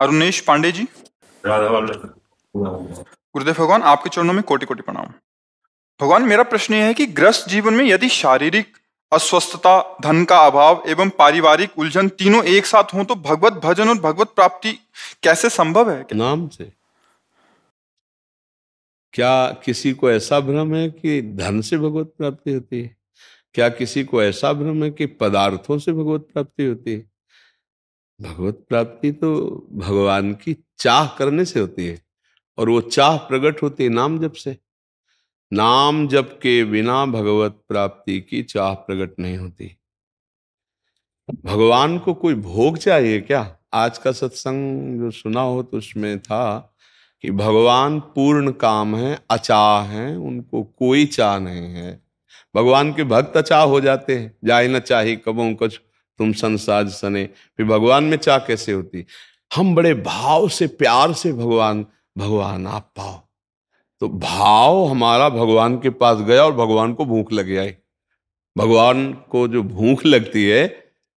अरुणेश पांडे जी। राधा वल्लभ। गुरुदेव भगवान, आपके चरणों में कोटि कोटि प्रणाम। भगवान, मेरा प्रश्न यह है कि ग्रस्त जीवन में यदि शारीरिक अस्वस्थता, धन का अभाव एवं पारिवारिक उलझन तीनों एक साथ हों तो भगवत भजन और भगवत प्राप्ति कैसे संभव है? नाम से। क्या किसी को ऐसा भ्रम है कि धन से भगवत प्राप्ति होती है? क्या किसी को ऐसा भ्रम है कि पदार्थों से भगवत प्राप्ति होती है? भगवत प्राप्ति तो भगवान की चाह करने से होती है, और वो चाह प्रकट होती है नाम जप से। नाम जप के बिना भगवत प्राप्ति की चाह प्रकट नहीं होती। भगवान को कोई भोग चाहिए क्या? आज का सत्संग जो सुना हो तो उसमें था कि भगवान पूर्ण काम है, अचाह हैं, उनको कोई चाह नहीं है। भगवान के भक्त अचाह हो जाते हैं, जाए न चाही कबों कुछ तुम संसाज सने। फिर भगवान में चाह कैसे होती? हम बड़े भाव से, प्यार से भगवान भगवान आप पाओ, तो भाव हमारा भगवान के पास गया और भगवान को भूख लग आई। भगवान को जो भूख लगती है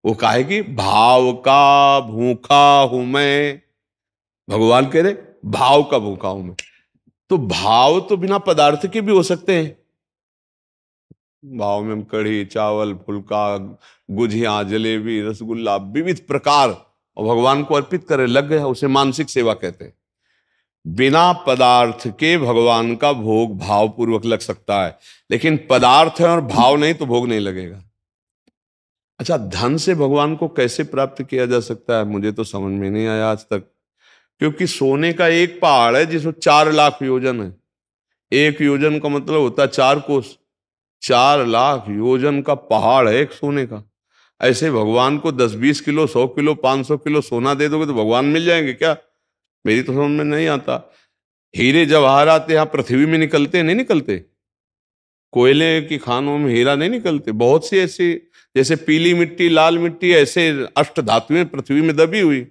वो काहे कि भाव का भूखा हूं मैं। भगवान कह रहे भाव का भूखा हूं मैं। तो भाव तो बिना पदार्थ के भी हो सकते हैं। भाव में हम कढ़ी, चावल, फुल्का, गुझिया, जलेबी, रसगुल्ला, विविध प्रकार, और भगवान को अर्पित करे, लग गया, उसे मानसिक सेवा कहते हैं। बिना पदार्थ के भगवान का भोग भाव पूर्वक लग सकता है, लेकिन पदार्थ है और भाव नहीं तो भोग नहीं लगेगा। अच्छा, धन से भगवान को कैसे प्राप्त किया जा सकता है? मुझे तो समझ में नहीं आया आज तक, क्योंकि सोने का एक पहाड़ है जिसमें 4 लाख योजन है। एक योजन का मतलब होता है 4 कोस। 4 लाख योजन का पहाड़ है एक सोने का। ऐसे भगवान को 10-20 किलो, 100 किलो, 500 किलो सोना दे दोगे तो भगवान मिल जाएंगे क्या? मेरी तो समझ में नहीं आता। हीरे जवाहरात यहाँ पृथ्वी में निकलते नहीं निकलते? कोयले की खानों में हीरा नहीं निकलते? बहुत सी ऐसी, जैसे पीली मिट्टी, लाल मिट्टी, ऐसे अष्ट धातुएं पृथ्वी में दबी हुई।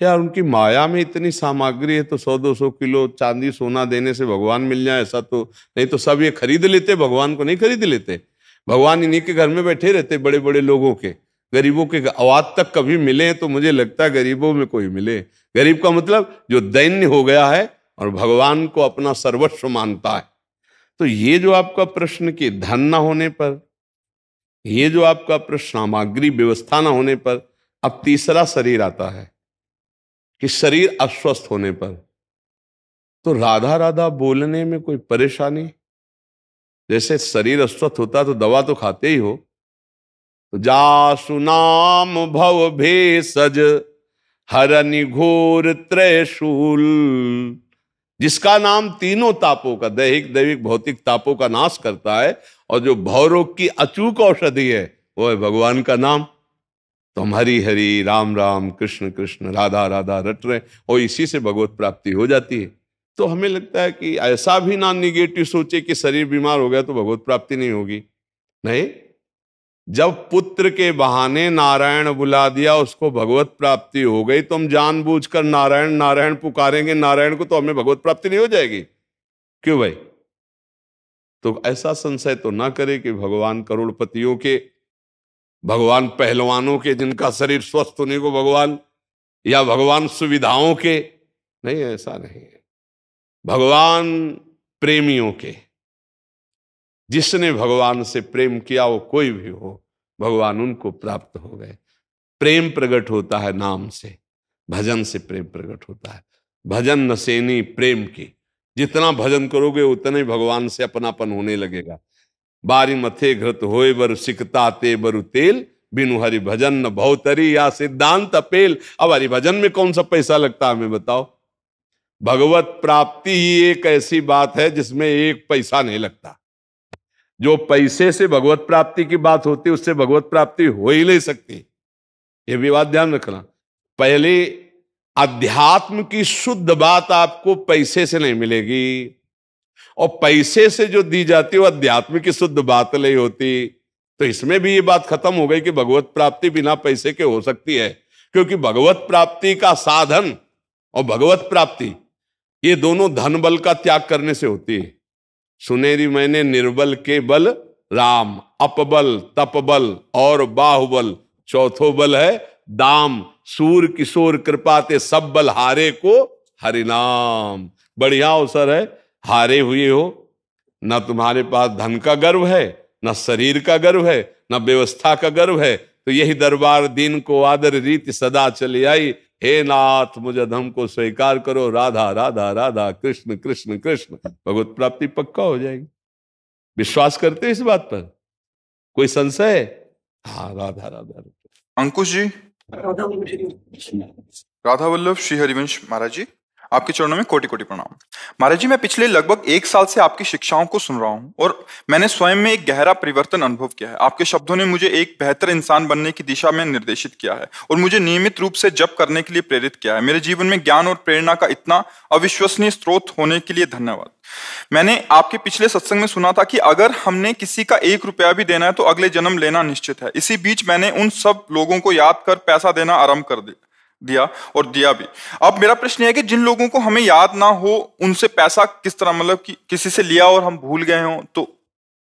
यार, उनकी माया में इतनी सामग्री है, तो 100-200 किलो चांदी सोना देने से भगवान मिल जाए ऐसा तो नहीं। तो सब ये खरीद लेते, भगवान को नहीं खरीद लेते। भगवान इन्हीं के घर में बैठे रहते, बड़े बड़े लोगों के। गरीबों के आवाज तक कभी मिले तो मुझे लगता है गरीबों में कोई मिले। गरीब का मतलब जो दैन्य हो गया है और भगवान को अपना सर्वस्व मानता है। तो ये जो आपका प्रश्न कि धन न होने पर, ये जो आपका प्रश्न सामग्री व्यवस्था न होने पर, अब तीसरा शरीर आता है कि शरीर अस्वस्थ होने पर, तो राधा राधा बोलने में कोई परेशानी? जैसे शरीर अस्वस्थ होता तो दवा तो खाते ही हो। तो जासु नाम भव भेषज हरनि घोर त्रयशूल, जिसका नाम तीनों तापों का, दैहिक, दैविक, भौतिक तापों का नाश करता है, और जो भवरोग की अचूक औषधि है वो है भगवान का नाम। तो हम हरि हरि, राम राम, कृष्ण कृष्ण, राधा राधा रट रहे, और इसी से भगवत प्राप्ति हो जाती है। तो हमें लगता है कि ऐसा भी ना निगेटिव सोचे कि शरीर बीमार हो गया तो भगवत प्राप्ति नहीं होगी। नहीं, जब पुत्र के बहाने नारायण बुला दिया, उसको भगवत प्राप्ति हो गई, तो हम जानबूझकर नारायण नारायण पुकारेंगे नारायण को, तो हमें भगवत प्राप्ति नहीं हो जाएगी? क्यों भाई? तो ऐसा संशय तो ना करे कि भगवान करोड़पतियों के, भगवान पहलवानों के जिनका शरीर स्वस्थ होने को भगवान, या भगवान सुविधाओं के, नहीं, ऐसा नहीं है। भगवान प्रेमियों के, जिसने भगवान से प्रेम किया वो कोई भी हो, भगवान उनको प्राप्त हो गए। प्रेम प्रकट होता है नाम से, भजन से प्रेम प्रकट होता है। भजन नसेनी प्रेम की, जितना भजन करोगे उतना ही भगवान से अपनापन होने लगेगा। बारी मथे घृत होए बर सिकता ते बरु तेल, बिनु हरि भजन न भवतरी या सिद्धांत अपेल। अब हरि भजन में कौन सा पैसा लगता है हमें बताओ? भगवत प्राप्ति ही एक ऐसी बात है जिसमें एक पैसा नहीं लगता। जो पैसे से भगवत प्राप्ति की बात होती है उससे भगवत प्राप्ति हो ही नहीं सकती। ये भी बात ध्यान रखना। पहले अध्यात्म की शुद्ध बात आपको पैसे से नहीं मिलेगी, और पैसे से जो दी जाती है वो अध्यात्म की शुद्ध बात नहीं होती। तो इसमें भी ये बात खत्म हो गई कि भगवत प्राप्ति बिना पैसे के हो सकती है, क्योंकि भगवत प्राप्ति का साधन और भगवत प्राप्ति ये दोनों धन बल का त्याग करने से होती है। सुनेरी मैंने निर्बल के बल राम, अपबल, तपबल और बाहुबल, चौथो बल है दाम, सूर किशोर कृपा ते सब बल हारे को हरिनाम। बढ़िया अवसर है, हारे हुए हो, ना तुम्हारे पास धन का गर्व है, ना शरीर का गर्व है, ना व्यवस्था का गर्व है, तो यही दरबार दीन को आदर रीति सदा चली आई। हे नाथ मुझ अधम को स्वीकार करो, राधा राधा राधा कृष्ण कृष्ण कृष्ण, भगवत प्राप्ति पक्का हो जाएगी। विश्वास करते हैं इस बात पर? कोई संशय? हाँ, राधा राधा। अंकुश जी, राधा वल्लभ श्री हरिवंश महाराज जी, आपके चरणों में कोटि कोटि प्रणाम। महाराज जी, मैं पिछले लगभग 1 साल से आपकी शिक्षाओं को सुन रहा हूं और मैंने स्वयं में एक गहरा परिवर्तन अनुभव किया है। आपके शब्दों ने मुझे एक बेहतर इंसान बनने की दिशा में निर्देशित किया है और मुझे नियमित रूप से जप करने के लिए प्रेरित किया है। मेरे जीवन में ज्ञान और प्रेरणा का इतना अविश्वसनीय स्रोत होने के लिए धन्यवाद। मैंने आपके पिछले सत्संग में सुना था कि अगर हमने किसी का 1 रुपया भी देना है तो अगले जन्म लेना निश्चित है। इसी बीच मैंने उन सब लोगों को याद कर पैसा देना आरंभ कर दिया और दिया भी। अब मेरा प्रश्न है कि जिन लोगों को हमें याद ना हो उनसे पैसा किस तरह, मतलब कि किसी से लिया और हम भूल गए हों तो?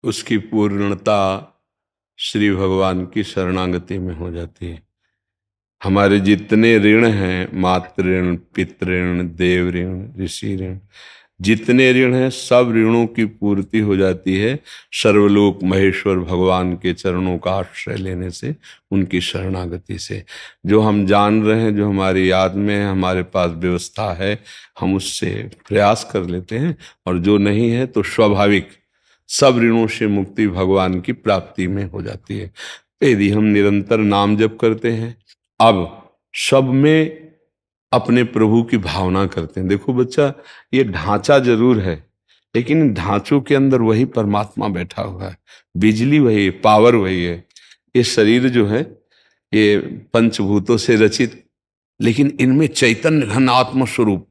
उसकी पूर्णता श्री भगवान की शरणागति में हो जाती है। हमारे जितने ऋण हैं, मातृ ऋण, पितृ ऋण, देव ऋण, ऋषि ऋण, जितने ऋण हैं सब ऋणों की पूर्ति हो जाती है सर्वलोक महेश्वर भगवान के चरणों का आश्रय लेने से, उनकी शरणागति से। जो हम जान रहे हैं, जो हमारी याद में है, हमारे पास व्यवस्था है, हम उससे प्रयास कर लेते हैं, और जो नहीं है तो स्वाभाविक सब ऋणों से मुक्ति भगवान की प्राप्ति में हो जाती है। यदि हम निरंतर नाम जप करते हैं, अब सब में अपने प्रभु की भावना करते हैं। देखो बच्चा, ये ढांचा जरूर है, लेकिन ढांचों के अंदर वही परमात्मा बैठा हुआ है, बिजली वही है, पावर वही है। ये शरीर जो है ये पंचभूतों से रचित, लेकिन इनमें चैतन्य घन आत्म स्वरूप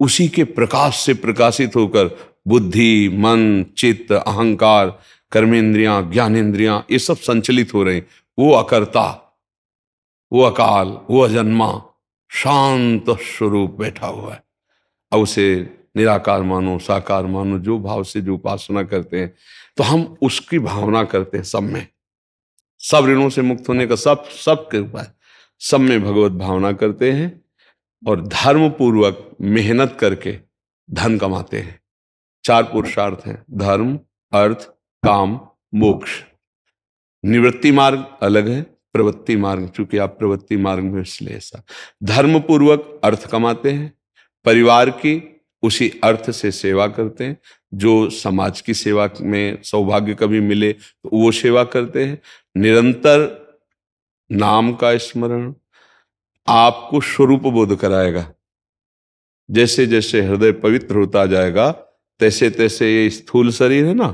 उसी के प्रकाश से प्रकाशित होकर बुद्धि, मन, चित्त, अहंकार, कर्मेंद्रियां, ज्ञानेंद्रियां, ये सब संचलित हो रहे हैं। वो अकर्ता, वो अकाल, वो अजन्मा शांत स्वरूप बैठा हुआ है। अब उसे निराकार मानो, साकार मानो, जो भाव से जो उपासना करते हैं, तो हम उसकी भावना करते हैं। सब में, सब ऋणों से मुक्त होने का सब के उपाय, सब में भगवत भावना करते हैं और धर्म पूर्वक मेहनत करके धन कमाते हैं। 4 पुरुषार्थ हैं, धर्म, अर्थ, काम, मोक्ष। निवृत्ति मार्ग अलग है, प्रवृत्ति मार्ग, चूंकि आप प्रवृत्ति मार्ग में, इसलिए ऐसा। धर्म पूर्वक अर्थ कमाते हैं, परिवार की उसी अर्थ से सेवा करते हैं। जो समाज की सेवा में सौभाग्य कभी मिले तो वो सेवा करते हैं। निरंतर नाम का स्मरण आपको स्वरूप बोध कराएगा। जैसे जैसे हृदय पवित्र होता जाएगा, तैसे तैसे ये स्थूल शरीर है ना,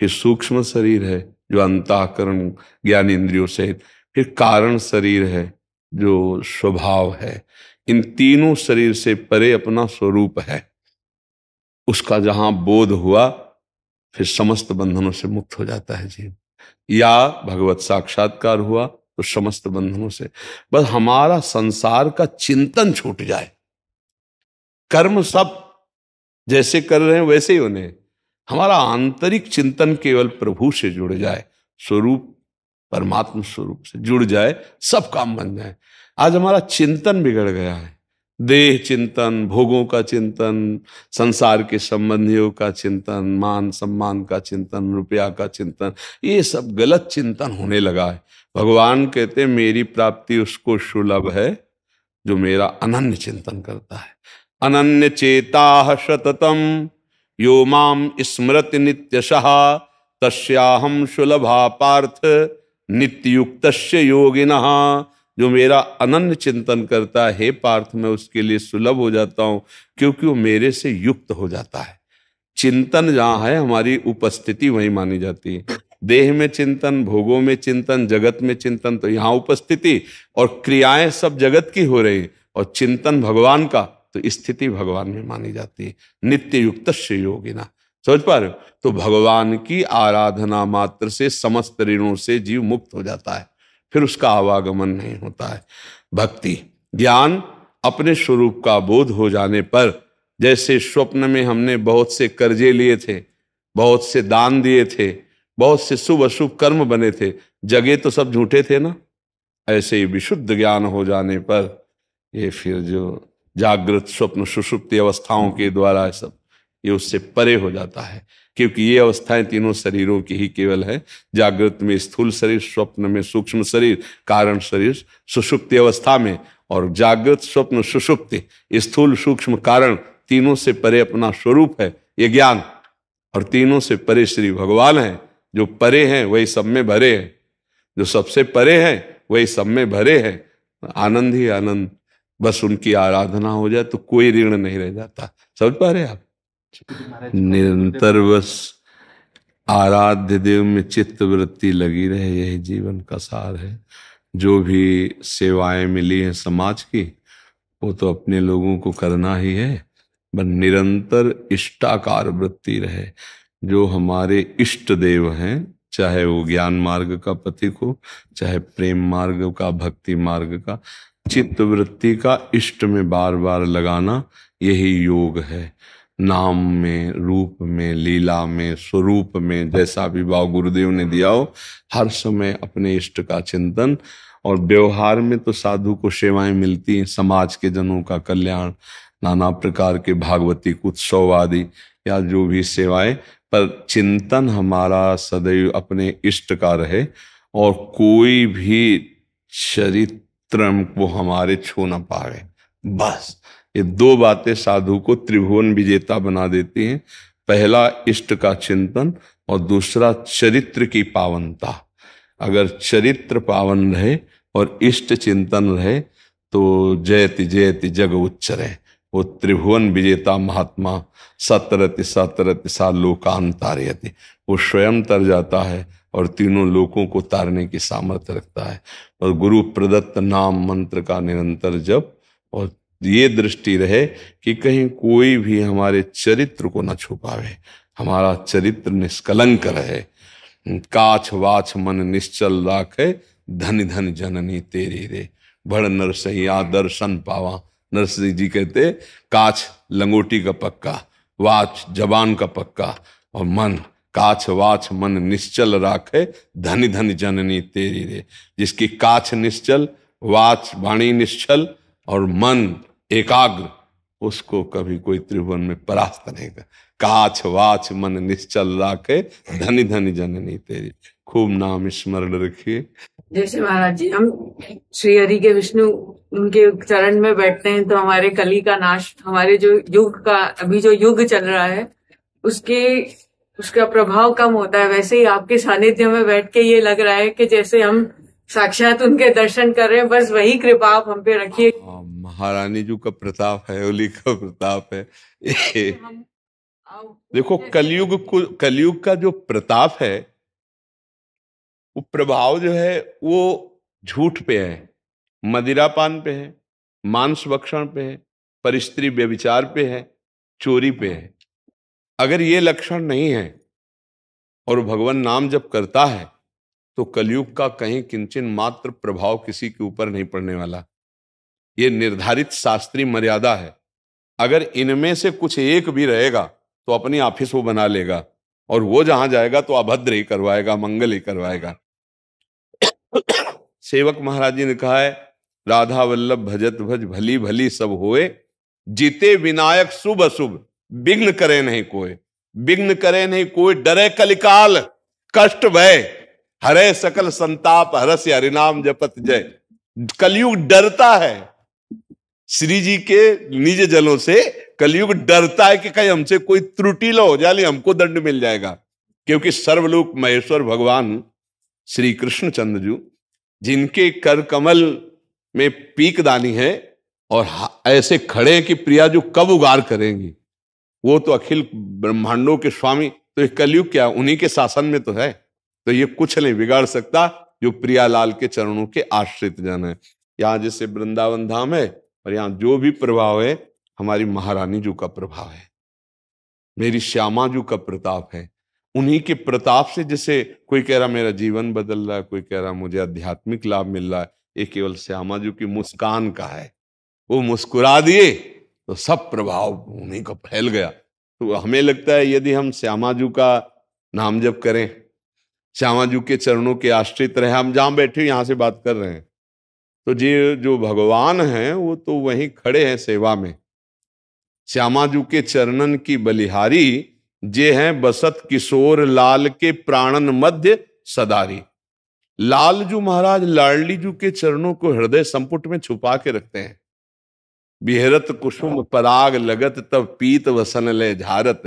फिर सूक्ष्म शरीर है जो अंतःकरण ज्ञान इंद्रियों से, फिर कारण शरीर है जो स्वभाव है। इन तीनों शरीर से परे अपना स्वरूप है। उसका जहां बोध हुआ, फिर समस्त बंधनों से मुक्त हो जाता है जीव। या भगवत साक्षात्कार हुआ तो समस्त बंधनों से, बस हमारा संसार का चिंतन छूट जाए। कर्म सब जैसे कर रहे हैं वैसे ही होने, हमारा आंतरिक चिंतन केवल प्रभु से जुड़ जाए, स्वरूप परमात्मा स्वरूप से जुड़ जाए, सब काम बन जाए। आज हमारा चिंतन बिगड़ गया है, देह चिंतन, भोगों का चिंतन, संसार के संबंधियों का चिंतन, मान सम्मान का चिंतन, रुपया का चिंतन, ये सब गलत चिंतन होने लगा है। भगवान कहते हैं मेरी प्राप्ति उसको सुलभ है जो मेरा अनन्य चिंतन करता है। अनन्य चेता सततम यो माम स्मृति नित्यशः तस्याहम सुलभा पार्थ नित्ययुक्तस्य योगिनः। जो मेरा अनन्य चिंतन करता है, हे पार्थ, मैं उसके लिए सुलभ हो जाता हूं, क्योंकि वो मेरे से युक्त हो जाता है। चिंतन जहां है, हमारी उपस्थिति वहीं मानी जाती है। देह में चिंतन, भोगों में चिंतन, जगत में चिंतन, तो यहाँ उपस्थिति, और क्रियाएं सब जगत की हो रही, और चिंतन भगवान का, तो स्थिति भगवान में मानी जाती है। नित्य युक्तस्य योगिना, समझ पा रहे हो? तो भगवान की आराधना मात्र से समस्त ऋणों से जीव मुक्त हो जाता है, फिर उसका आवागमन नहीं होता है। भक्ति ज्ञान अपने स्वरूप का बोध हो जाने पर, जैसे स्वप्न में हमने बहुत से कर्जे लिए थे, बहुत से दान दिए थे, बहुत से शुभ अशुभ कर्म बने थे, जगे तो सब झूठे थे ना, ऐसे ही विशुद्ध ज्ञान हो जाने पर ये फिर जो जागृत स्वप्न सुषुप्ति अवस्थाओं के द्वारा सब ये उससे परे हो जाता है, क्योंकि ये अवस्थाएं तीनों शरीरों की ही केवल है। जागृत में स्थूल शरीर, स्वप्न में सूक्ष्म शरीर, कारण शरीर सुषुप्ति अवस्था में, और जागृत स्वप्न सुषुप्ति स्थूल सूक्ष्म कारण तीनों से परे अपना स्वरूप है ये ज्ञान। और तीनों से परे श्री भगवान है, जो परे हैं वही सब में भरे हैं, जो सबसे परे हैं वही सब में भरे हैं। आनंद ही आनंद, बस उनकी आराधना हो जाए तो कोई ऋण नहीं रह जाता। समझ पा रहे आप? निरंतर बस आराध्य देव में चित्त वृत्ति लगी रहे, यही जीवन का सार है। जो भी सेवाएं मिली हैं समाज की वो तो अपने लोगों को करना ही है, बस निरंतर इष्टाकार वृत्ति रहे। जो हमारे इष्ट देव हैं, चाहे वो ज्ञान मार्ग का पथिक हो, चाहे प्रेम मार्ग का, भक्ति मार्ग का, चित्त वृत्ति का इष्ट में बार बार लगाना यही योग है। नाम में, रूप में, लीला में, स्वरूप में जैसा भी भाव गुरुदेव ने दिया हो, हर समय अपने इष्ट का चिंतन। और व्यवहार में तो साधु को सेवाएं मिलती हैं, समाज के जनों का कल्याण, नाना प्रकार के भागवतिक उत्सव आदि या जो भी सेवाएं, पर चिंतन हमारा सदैव अपने इष्ट का रहे और कोई भी चरित्र को हमारे छू न पाए। बस ये दो बातें साधु को त्रिभुवन विजेता बना देती हैं। पहला इष्ट का चिंतन और दूसरा चरित्र की पावनता। अगर चरित्र पावन रहे और इष्ट चिंतन रहे तो जयति जयति जग उच्चरे। वो त्रिभुवन विजेता महात्मा सतरति सतरति सा लोकान तारयति, वो स्वयं तर जाता है और तीनों लोकों को तारने की सामर्थ्य रखता है। और गुरु प्रदत्त नाम मंत्र का निरंतर जप, और ये दृष्टि रहे कि कहीं कोई भी हमारे चरित्र को न छुपावे, हमारा चरित्र निष्कलंक रहे। काछ वाछ मन निश्चल राखे, धन धन जननी तेरी रे, बड़ नरसैया दर्शन पावा। नरसिंह जी कहते काछ लंगोटी का पक्का, वाच जबान का पक्का, और मन काछ वाच मन निश्चल राखे, धन धन जननी तेरी रे। जिसकी काछ निश्चल, वाच वाणी निश्चल और मन एकाग्र, उसको कभी कोई त्रिभुवन में परास्त नहीं कर। काछ वाच मन निश्चल राखे, धनी धनी जननी तेरी। खूब नाम स्मरण रखिए। जैसे महाराज जी हम श्री हरि के विष्णु उनके चरण में बैठते हैं तो हमारे कली का नाश, हमारे जो युग का अभी जो युग चल रहा है उसका प्रभाव कम होता है। वैसे ही आपके सानिध्य में बैठ के ये लग रहा है कि जैसे हम साक्षात उनके दर्शन कर रहे हैं। बस वही कृपा आप हम पे रखिए। महारानी जी का प्रताप है, ओली का प्रताप है। देखो कलयुग का जो प्रताप है, वो प्रभाव जो है वो झूठ पे है, मदिरापान पे है, मांस भक्षण पे है, परिस्त्री व्यभिचार पे है, चोरी पे है। अगर ये लक्षण नहीं है और भगवान नाम जप करता है तो कलयुग का कहीं किंचन मात्र प्रभाव किसी के ऊपर नहीं पड़ने वाला। ये निर्धारित शास्त्रीय मर्यादा है। अगर इनमें से कुछ एक भी रहेगा तो अपनी ऑफिस वो बना लेगा, और वो जहां जाएगा तो अभद्र ही करवाएगा, मंगल ही करवाएगा। सेवक महाराज जी ने कहा है, राधा वल्लभ भजत भज भली भली सब होए, जीते विनायक शुभ अशुभ, विघ्न करे नहीं कोई। विघ्न करे नहीं कोई, डरे कलिकाल कष्ट भय, हरे सकल संताप, हरस हरिनाम जपत जय। कलयुग डरता है श्री जी के निज जलों से। कलयुग डरता है कि कहीं हमसे कोई त्रुटि लो हो जाए, हमको दंड मिल जाएगा। क्योंकि सर्वलोक महेश्वर भगवान श्री कृष्ण चंद्र जी, जिनके कर कमल में पीक दानी है और ऐसे खड़े हैं कि प्रिया जो कब उगार करेंगी, वो तो अखिल ब्रह्मांडों के स्वामी। तो ये कलयुग क्या, उन्हीं के शासन में तो है, तो ये कुछ नहीं बिगाड़ सकता जो प्रियालाल के चरणों के आश्रित जन है। यहाँ जैसे वृंदावन धाम है और यहाँ जो भी प्रभाव है हमारी महारानी जी का प्रभाव है, मेरी श्यामा जी का प्रताप है। उन्हीं के प्रताप से जैसे कोई कह रहा मेरा जीवन बदल रहा है, कोई कह रहा मुझे आध्यात्मिक लाभ मिल रहा है, ये केवल श्यामा जी की मुस्कान का है। वो मुस्कुरा दिए तो सब प्रभाव उन्हीं का फैल गया। तो हमें लगता है यदि हम श्यामा जी का नाम जप करें, श्यामा जी के चरणों के आश्रित रहे, हम जहां बैठे यहां से बात कर रहे हैं, तो ये जो भगवान हैं वो तो वहीं खड़े हैं सेवा में। श्यामाजू के चरणन की बलिहारी, जे हैं बसत किशोर लाल के प्राणन मध्य सदारी। लालजू महाराज लाडली जू के चरणों को हृदय संपुट में छुपा के रखते हैं। बिहरत कुसुम पराग लगत तब पीत वसन ले झारत,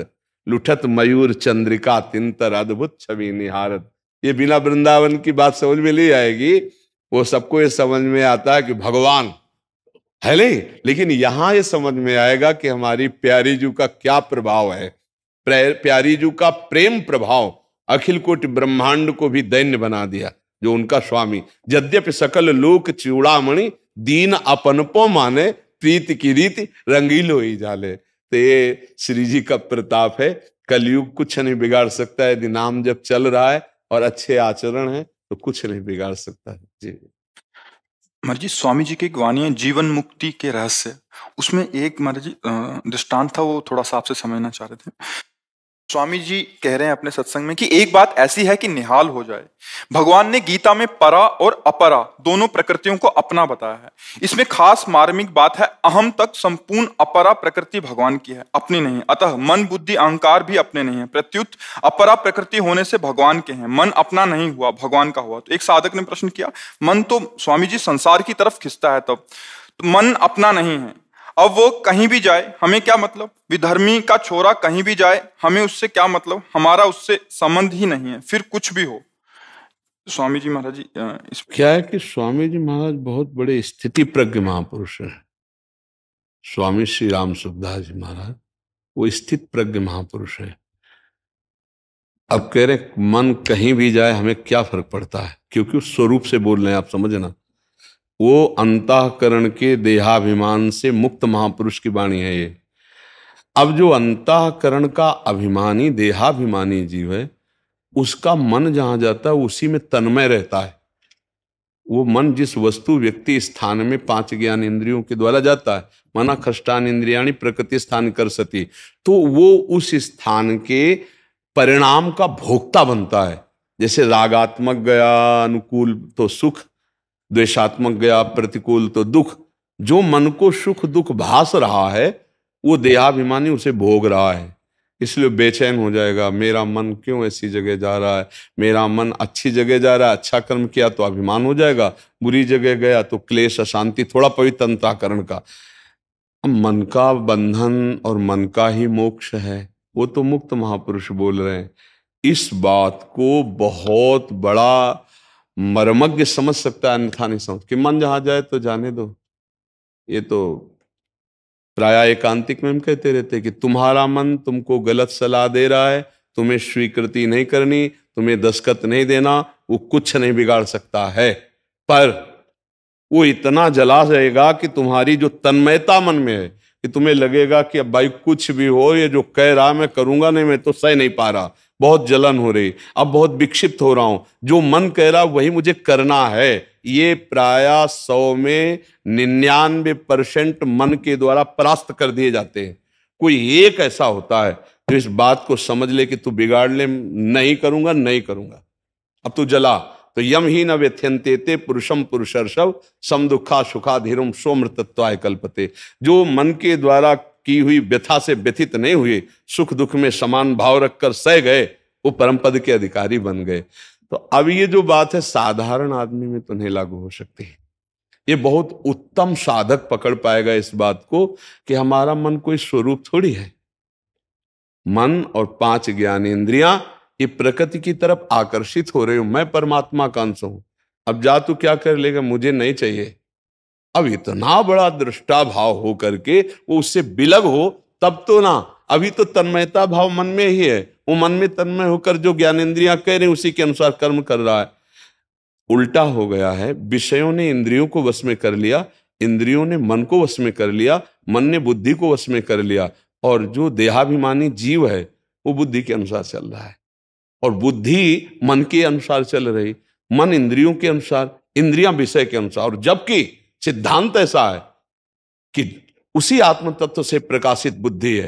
लुठत मयूर चंद्रिका तिंतर अद्भुत छवि निहारत। ये बिना वृंदावन की बात समझ में नहीं आएगी, वो सबको ये समझ में आता है कि भगवान है नहीं, लेकिन यहां ये समझ में आएगा कि हमारी प्यारी जू का क्या प्रभाव है। प्यारी जू का प्रेम प्रभाव अखिल कोटि ब्रह्मांड को भी दैन्य बना दिया। जो उनका स्वामी, यद्यपि सकल लोक चूड़ामणि दीन अपनपो माने, प्रीति की रीति रंगीलो ही जाले। तो ये श्री जी का प्रताप है। कलयुग कुछ नहीं बिगाड़ सकता है। यदि नाम जब चल रहा है और अच्छे आचरण है तो कुछ नहीं बिगाड़ सकता है। जी महाराज जी, स्वामी जी की एक वाणी है जीवन मुक्ति के रहस्य, उसमें एक महाराज जी दृष्टांत था, वो थोड़ा सा आपसे समझना चाह रहे थे। स्वामी जी कह रहे हैं अपने सत्संग में कि एक बात ऐसी है कि निहाल हो जाए। भगवान ने गीता में परा और अपरा दोनों प्रकृतियों को अपना बताया है। इसमें खास मार्मिक बात है, अहम तक संपूर्ण अपरा प्रकृति भगवान की है, अपनी नहीं। अतः मन बुद्धि अहंकार भी अपने नहीं है, प्रत्युत अपरा प्रकृति होने से भगवान के हैं। मन अपना नहीं हुआ, भगवान का हुआ। तो एक साधक ने प्रश्न किया, मन तो स्वामी जी संसार की तरफ खिंचता है, तब तो मन अपना नहीं है, अब वो कहीं भी जाए हमें क्या मतलब? विधर्मी का छोरा कहीं भी जाए हमें उससे क्या मतलब? हमारा उससे संबंध ही नहीं है, फिर कुछ भी हो। स्वामी जी महाराज जी इस क्या है कि स्वामी जी महाराज बहुत बड़े स्थिति प्रज्ञ महापुरुष हैं। स्वामी श्री राम सुखदास जी महाराज वो स्थित प्रज्ञ महापुरुष है। अब कह रहे मन कहीं भी जाए हमें क्या फर्क पड़ता है, क्योंकि उस स्वरूप से बोल रहे हैं, आप समझना। वो अंतःकरण के देहाभिमान से मुक्त महापुरुष की वाणी है ये। अब जो अंतःकरण का अभिमानी देहाभिमानी जीव है, उसका मन जहां जाता है उसी में तन्मय रहता है। वो मन जिस वस्तु व्यक्ति स्थान में 5 ज्ञान इंद्रियों के द्वारा जाता है, मना खष्टान इंद्रियाणी प्रकृति स्थान कर सती, तो वो उस स्थान के परिणाम का भोक्ता बनता है। जैसे रागात्मक गया अनुकूल तो सुख, द्वेषात्मक गया प्रतिकूल तो दुख। जो मन को सुख दुख भास रहा है वो देहाभिमानी उसे भोग रहा है, इसलिए बेचैन हो जाएगा। मेरा मन क्यों ऐसी जगह जा रहा है? मेरा मन अच्छी जगह जा रहा है, अच्छा कर्म किया तो अभिमान हो जाएगा, बुरी जगह गया तो क्लेश अशांति, थोड़ा पवित्र अंतःकरण का। मन का बंधन और मन का ही मोक्ष है, वो तो मुक्त महापुरुष बोल रहे हैं। इस बात को बहुत बड़ा मर्मज्ञ समझ सकता है, अन्यथा नहीं समझ। कि मन जहां जाए तो जाने दो। ये तो प्राय एकांतिक में हम कहते रहते हैं कि तुम्हारा मन तुमको गलत सलाह दे रहा है, तुम्हें स्वीकृति नहीं करनी, तुम्हें दस्तखत नहीं देना, वो कुछ नहीं बिगाड़ सकता है। पर वो इतना जला जाएगा कि तुम्हारी जो तन्मयता मन में है कि तुम्हें लगेगा कि अब भाई कुछ भी हो, ये जो कह रहा मैं करूंगा नहीं, मैं तो सह नहीं पा रहा, बहुत जलन हो रही, अब बहुत विक्षिप्त हो रहा हूं, जो मन कह रहा वही मुझे करना है। ये प्राय 100 में 99% मन के द्वारा परास्त कर दिए जाते हैं। कोई एक ऐसा होता है जो इस बात को समझ ले कि तू बिगाड़ ले, नहीं करूंगा नहीं करूंगा, अब तू जला। तो यम ही न व्यथ्यंते पुरुषम पुरुषर्षव सम दुखा सुखाधीरम सोमृतत्वाय कल्पते। जो मन के द्वारा की हुई व्यथा से व्यथित नहीं हुए, सुख दुख में समान भाव रखकर सह गए, वो परम पद के अधिकारी बन गए। तो अब ये जो बात है साधारण आदमी में तो नहीं लागू हो सकती। ये बहुत उत्तम साधक पकड़ पाएगा इस बात को कि हमारा मन कोई स्वरूप थोड़ी है। मन और 5 ज्ञान इंद्रियां ये प्रकृति की तरफ आकर्षित हो रहे हो। मैं परमात्मा का अंश हूं, अब जा तू क्या कर लेगा, मुझे नहीं चाहिए। अब इतना बड़ा दृष्टा भाव हो करके वो उससे बिलग हो तब तो ना। अभी तो तन्मयता भाव मन में ही है, वो मन में तन्मय होकर जो ज्ञानेंद्रियां कह रहे उसी के अनुसार कर्म कर रहा है। उल्टा हो गया है, विषयों ने इंद्रियों को वश में कर लिया, इंद्रियों ने मन को वश में कर लिया, मन ने बुद्धि को वश में कर लिया, और जो देहाभिमानी जीव है वो बुद्धि के अनुसार चल रहा है और बुद्धि मन के अनुसार चल रही, मन इंद्रियों के अनुसार, इंद्रियां विषय के अनुसार। और जबकि सिद्धांत ऐसा है कि उसी आत्म तत्व से प्रकाशित बुद्धि है,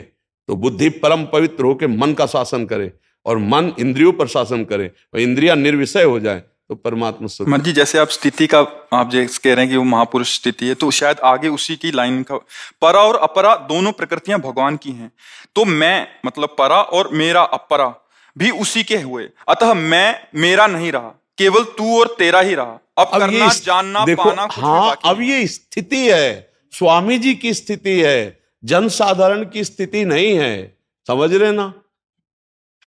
तो बुद्धि परम पवित्र होकर मन का शासन करे और मन इंद्रियों पर शासन करे और इंद्रियां निर्विषय हो जाए, तो परमात्मा सुख। महाराज जी जैसे आप स्थिति का आप जैसे कह रहे हैं कि वो महापुरुष स्थिति है, तो शायद आगे उसी की लाइन का परा और अपरा दोनों प्रकृतियां भगवान की हैं, तो मैं मतलब परा और मेरा अपरा भी उसी के हुए, अतः मैं मेरा नहीं रहा, केवल तू और तेरा ही रहा। अब करना जानना देखो, पाना कुछ भी हाँ, बाकी अब ये स्थिति है, स्वामी जी की स्थिति है, जनसाधारण की स्थिति नहीं है, समझ रहे ना।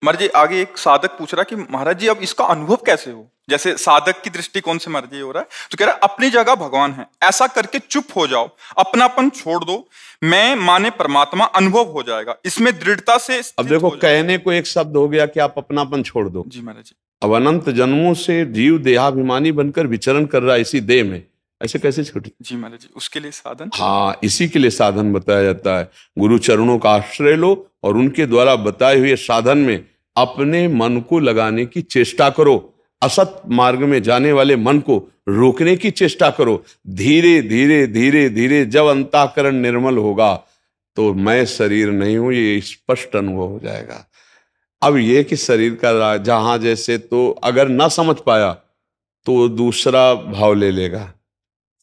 महाराज जी आगे एक साधक पूछ रहा है कि महाराज जी अब इसका अनुभव कैसे हो, जैसे साधक की दृष्टिकोण से महाराज जी हो रहा है, तो कह रहा है अपनी जगह भगवान है, ऐसा करके चुप हो जाओ, अपनापन छोड़ दो, मैं माने परमात्मा अनुभव हो जाएगा, इसमें दृढ़ता से अब देखो, कहने को एक शब्द हो गया कि आप अपनापन छोड़ दो। जी महाराज जी। अब अनंत जन्मों से जीव देहाभिमानी बनकर विचरण कर रहा है इसी देह में, ऐसे कैसे छोटे? जी महाराज जी, उसके लिए साधन, हाँ, इसी के लिए साधन बताया जाता है। गुरु चरणों का आश्रय लो और उनके द्वारा बताए हुए साधन में अपने मन को लगाने की चेष्टा करो, असत मार्ग में जाने वाले मन को रोकने की चेष्टा करो। धीरे धीरे धीरे धीरे जब अंतःकरण निर्मल होगा तो मैं शरीर नहीं हूं, ये स्पष्ट अनुभव हो जाएगा। अब ये कि शरीर का जहां जैसे, तो अगर ना समझ पाया तो दूसरा भाव ले लेगा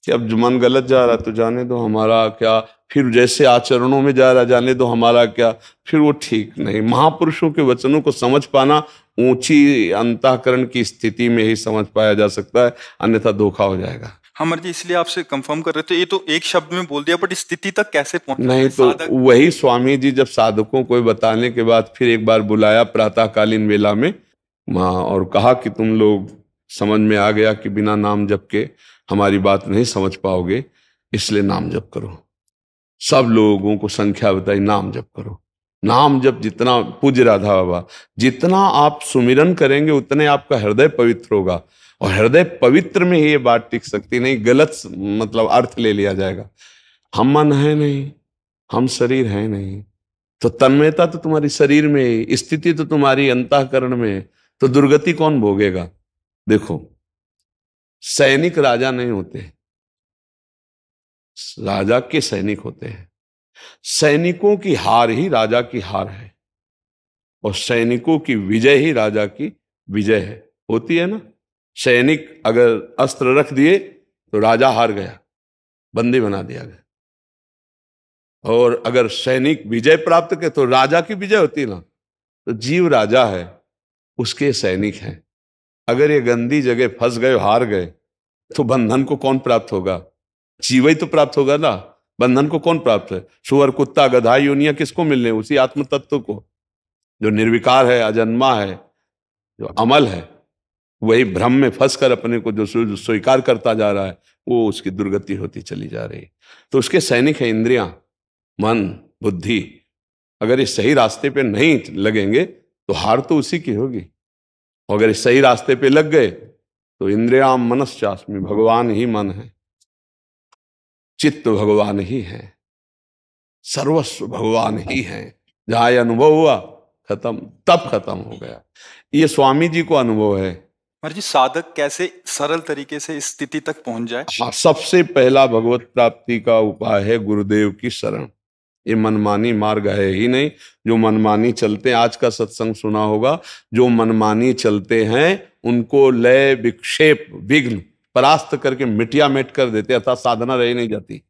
कि अब जो मन गलत जा रहा तो जाने दो, हमारा क्या, फिर जैसे आचरणों में जा रहा जाने दो, हमारा क्या, फिर वो ठीक नहीं। महापुरुषों के वचनों को समझ पाना ऊंची अंतःकरण की स्थिति में ही समझ पाया जा सकता है, अन्यथा धोखा हो जाएगा। हाँ महाराज जी, इसलिए आपसे कंफर्म कर रहे थे, ये तो एक शब्द में बोल दिया, बट स्थिति तक कैसे पहुंचे? नहीं तो वही स्वामी जी जब साधकों को बताने के बाद फिर एक बार बुलाया प्रातःकालीन वेला में और कहा कि तुम लोग समझ में आ गया कि बिना नाम जप के हमारी बात नहीं समझ पाओगे, इसलिए नाम जप करो। सब लोगों को संख्या बताई, नाम जप करो। नाम जप जितना, पूज्य राधा बाबा, जितना आप सुमिरन करेंगे उतने आपका हृदय पवित्र होगा, और हृदय पवित्र में ही ये बात टिक सकती नहीं, गलत मतलब अर्थ ले लिया जाएगा। हम मन है नहीं, हम शरीर है नहीं, तो तन्मयता तो तुम्हारी शरीर में ही, स्थिति तो तुम्हारी अंतःकरण में, तो दुर्गति कौन भोगेगा? देखो, सैनिक राजा नहीं होते, राजा के सैनिक होते हैं। सैनिकों की हार ही राजा की हार है, और सैनिकों की विजय ही राजा की विजय है, होती है ना। सैनिक अगर अस्त्र रख दिए तो राजा हार गया, बंदी बना दिया गया, और अगर सैनिक विजय प्राप्त करे तो राजा की विजय होती है ना। तो जीव राजा है, उसके सैनिक हैं। अगर ये गंदी जगह फंस गए, हार गए, तो बंधन को कौन प्राप्त होगा? जीव ही तो प्राप्त होगा ना। बंधन को कौन प्राप्त है? सुअर, कुत्ता, गधा, योनियां किसको मिलने? उसी आत्म तत्व को, जो निर्विकार है, अजन्मा है, जो अमल है। वही भ्रम में फंसकर अपने को जो स्वीकार करता जा रहा है, वो उसकी दुर्गति होती चली जा रही है। तो उसके सैनिक है इंद्रियां, मन, बुद्धि। अगर ये सही रास्ते पे नहीं लगेंगे तो हार तो उसी की होगी। अगर इस सही रास्ते पे लग गए तो इंद्रियां मनश्चास्मि, भगवान ही मन है, चित्त भगवान ही है, सर्वस्व भगवान ही है। जहां यह अनुभव हुआ, खत्म, तब खत्म हो गया। ये स्वामी जी को अनुभव है। महाराज जी, साधक कैसे सरल तरीके से इस स्थिति तक पहुंच जाए? हाँ, सबसे पहला भगवत प्राप्ति का उपाय है गुरुदेव की शरण। ये मनमानी मार्ग है ही नहीं। जो मनमानी चलते हैं, आज का सत्संग सुना होगा, जो मनमानी चलते हैं उनको लय, विक्षेप, विघ्न परास्त करके मिटिया मेट कर देते, अर्थात साधना रह नहीं जाती।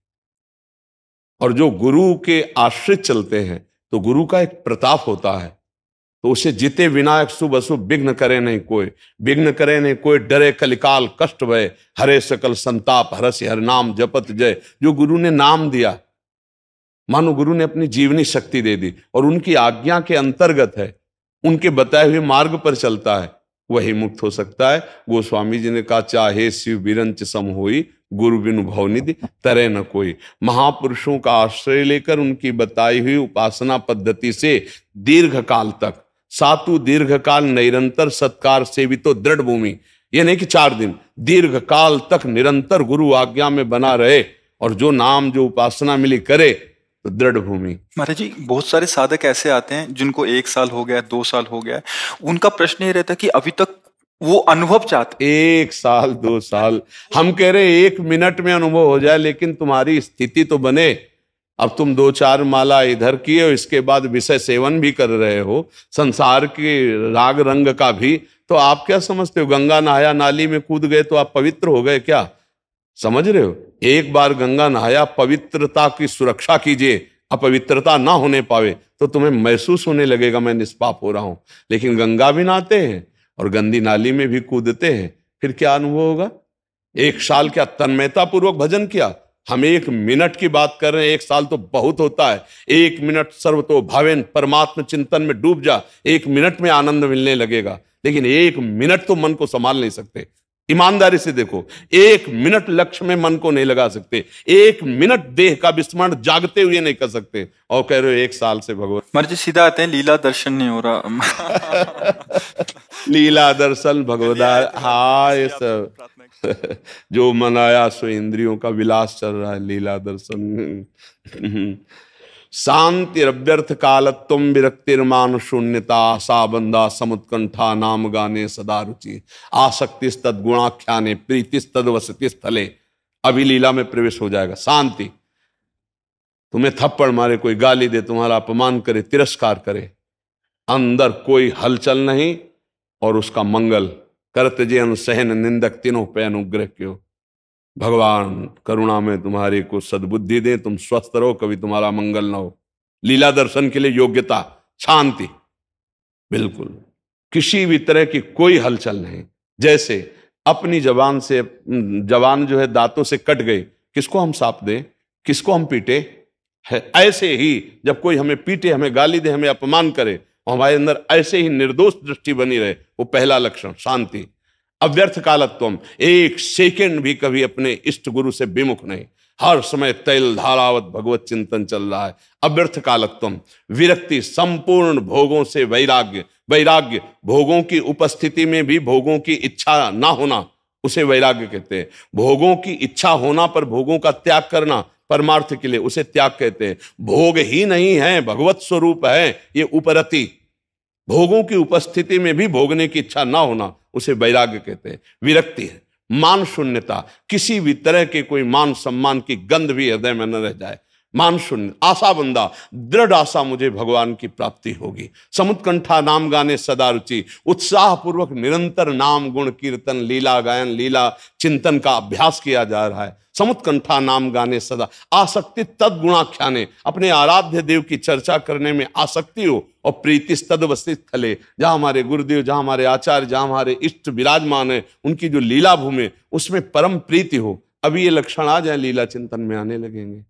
और जो गुरु के आश्रित चलते हैं तो गुरु का एक प्रताप होता है, तो उसे जिते विनायक शुभ अशुभ विघ्न करे नहीं कोई, विघ्न करे नहीं कोई, डरे कलिकाल कष्ट भय, हरे सकल संताप, हरसि हर नाम जपत जय। जो गुरु ने नाम दिया, मानो गुरु ने अपनी जीवनी शक्ति दे दी और उनकी आज्ञा के अंतर्गत है, उनके बताए हुए मार्ग पर चलता है, वही मुक्त हो सकता है। गोस्वामी जी ने कहा, चाहे शिव बिरंच सम होई, गुरु बिनु भवनिधि तरे न कोई। महापुरुषों का आश्रय लेकर उनकी बताई हुई उपासना पद्धति से दीर्घ काल तक, सातु दीर्घ काल निरंतर सत्कार सेवितो दृढ़ भूमि, ये नहीं कि 4 दिन, दीर्घ काल तक निरंतर गुरु आज्ञा में बना रहे, और जो नाम, जो उपासना मिली करे, तो दृढ़ भूमि। महाराज जी, बहुत सारे साधक ऐसे आते हैं जिनको 1 साल हो गया, 2 साल हो गया, उनका प्रश्न ये रहता है कि अभी तक वो अनुभव चाहते। 1 साल 2 साल, हम कह रहे 1 मिनट में अनुभव हो जाए, लेकिन तुम्हारी स्थिति तो बने। अब तुम 2-4 माला इधर किए हो, इसके बाद विषय सेवन भी कर रहे हो, संसार के राग रंग का भी, तो आप क्या समझते हो गंगा नहाया नाली में कूद गए तो आप पवित्र हो गए क्या? समझ रहे हो? एक बार गंगा नहाया, पवित्रता की सुरक्षा कीजिए, अपवित्रता ना होने पावे तो तुम्हें महसूस होने लगेगा मैं निष्पाप हो रहा हूं। लेकिन गंगा भी नहाते हैं और गंदी नाली में भी कूदते हैं, फिर क्या अनुभव होगा? 1 साल क्या तन्मयता पूर्वक भजन किया। हम 1 मिनट की बात कर रहे हैं, 1 साल तो बहुत होता है। 1 मिनट सर्वतो भावेन परमात्म चिंतन में डूब जा, 1 मिनट में आनंद मिलने लगेगा। लेकिन 1 मिनट तो मन को संभाल नहीं सकते। ईमानदारी से देखो, 1 मिनट लक्ष्य में मन को नहीं लगा सकते, 1 मिनट देह का विस्मरण जागते हुए नहीं कर सकते, और कह रहे हो 1 साल से भगवत। महाराज जी सीधा आते हैं, लीला दर्शन नहीं हो रहा। लीला दर्शन भगवदार, हाँ ये सब जो मनाया सो इंद्रियों का विलास चल रहा है, लीला दर्शन। शांति अव्यर्थ कालत्वम विरक्तिर्मान शून्यता आशा बंदा समुत्कंठा नाम गाने सदा रुचि आसक्ति तद्गुणाख्याने प्रीति तद्वसति स्थले। अभी लीला में प्रवेश हो जाएगा। शांति, तुम्हें थप्पड़ मारे, कोई गाली दे, तुम्हारा अपमान करे, तिरस्कार करे, अंदर कोई हलचल नहीं, और उसका मंगल करते जे अनुसहन निंदक तीनों पे अनुग्रह क्यों। भगवान करुणा में तुम्हारी को सद्बुद्धि दे, तुम स्वस्थ रहो, कभी तुम्हारा मंगल ना हो। लीला दर्शन के लिए योग्यता शांति, बिल्कुल किसी भी तरह की कोई हलचल नहीं। जैसे अपनी जबान से, जबान जो है दांतों से कट गई, किसको हम साप दें, किसको हम पीटे है? ऐसे ही जब कोई हमें पीटे, हमें गाली दे, हमें अपमान करे, हमारे अंदर ऐसे ही निर्दोष दृष्टि बनी रहे, वो पहला लक्षण शांति। अव्यर्थ कालत्वम, 1 सेकंड भी कभी अपने इष्ट गुरु से विमुख नहीं, हर समय तैल धारावत भगवत चिंतन चल रहा है। अव्यर्थ कालत्वम। विरक्ति, संपूर्ण भोगों से वैराग्य। वैराग्य, भोगों की उपस्थिति में भी भोगों की इच्छा ना होना, उसे वैराग्य कहते हैं। भोगों की इच्छा होना पर भोगों का त्याग करना परमार्थ के लिए, उसे त्याग कहते हैं। भोग ही नहीं है, भगवत स्वरूप है, ये उपरति। भोगों की उपस्थिति में भी भोगने की इच्छा ना होना, उसे वैराग्य कहते हैं। विरक्ति है मान शून्यता, किसी भी तरह के कोई मान सम्मान की गंध भी हृदय में न रह जाए। मान शून्य। आशा बंदा, दृढ़ आशा मुझे भगवान की प्राप्ति होगी। समुत्कंठा नाम गाने सदा रुचि, उत्साह पूर्वक निरंतर नाम गुण कीर्तन लीला गायन लीला चिंतन का अभ्यास किया जा रहा है। समुत्कंठा नाम गाने सदा, आसक्ति तद्गुणाख्याने, अपने आराध्य देव की चर्चा करने में आसक्ति हो, और प्रीति तद्वसति स्थले, जहां हमारे गुरुदेव, जहां हमारे आचार्य, जहां हमारे इष्ट विराजमान है, उनकी जो लीला भूमि, उसमें परम प्रीति हो। अभी ये लक्षण आ जाए, लीला चिंतन में आने लगेंगे।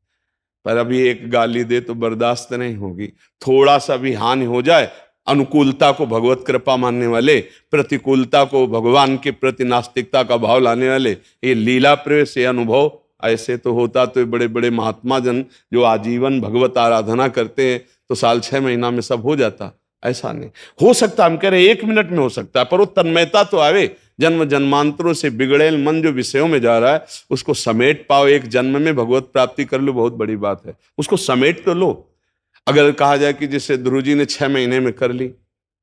पर अभी एक गाली दे तो बर्दाश्त नहीं होगी, थोड़ा सा भी हानि हो जाए, अनुकूलता को भगवत कृपा मानने वाले, प्रतिकूलता को भगवान के प्रति नास्तिकता का भाव लाने वाले, ये लीला प्रवेश, ये अनुभव ऐसे तो होता तो बड़े बड़े महात्मा जन जो आजीवन भगवत आराधना करते हैं तो साल 6 महीना में सब हो जाता। ऐसा नहीं हो सकता, हम कह रहे 1 मिनट में हो सकता है, पर वो तन्मयता तो आवे। जन्म जन्मांतरों से बिगड़ेल मन जो विषयों में जा रहा है, उसको समेट पाओ, एक जन्म में भगवत प्राप्ति कर लो, बहुत बड़ी बात है। उसको समेट तो लो। अगर कहा जाए कि जैसे ध्रुव जी ने 6 महीने में कर ली,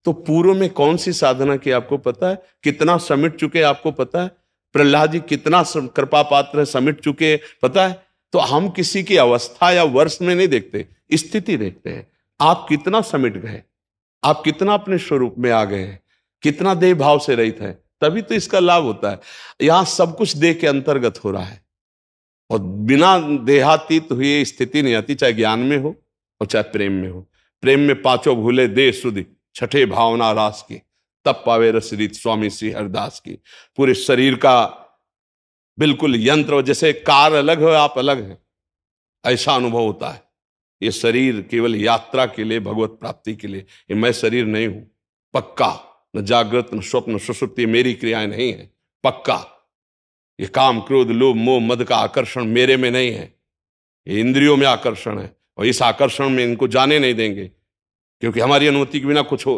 तो पूर्व में कौन सी साधना की आपको पता है? कितना समेट चुके आपको पता है? प्रहलाद जी कितना कृपा पात्र है, समेट चुके पता है? तो हम किसी की अवस्था या वर्ष में नहीं देखते, स्थिति देखते हैं। आप कितना समेट गए, आप कितना अपने स्वरूप में आ गए हैं, कितना देह भाव से रहित है, तभी तो इसका लाभ होता है। यहां सब कुछ देह के अंतर्गत हो रहा है, और बिना देहातीत हुए स्थिति नहीं आती, चाहे ज्ञान में हो और चाहे प्रेम में हो। प्रेम में 5 भूले देह सुधि, छठे भावना रास की, तब पावे रसरीत स्वामी श्री हरदास की। पूरे शरीर का बिल्कुल यंत्र, जैसे कार अलग है आप अलग हैं, ऐसा अनुभव होता है। ये शरीर केवल यात्रा के लिए, भगवत प्राप्ति के लिए। ये मैं शरीर नहीं हूं, पक्का। न जागृत न स्वप्न सुषुप्ति मेरी क्रियाएं नहीं है, पक्का। ये काम क्रोध लोभ मोह मद का आकर्षण मेरे में नहीं है, ये इंद्रियों में आकर्षण है, और इस आकर्षण में इनको जाने नहीं देंगे, क्योंकि हमारी अनुमति के बिना कुछ हो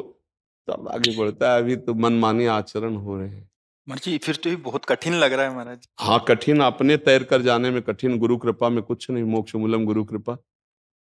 तब आगे बढ़ता है। अभी तो मनमानी आचरण हो रहे हैं। महाराज जी फिर तो ये बहुत कठिन लग रहा है महाराज। हाँ, कठिन अपने तैर कर जाने में कठिन, गुरु कृपा में कुछ नहीं। मोक्ष मूलम गुरु कृपा,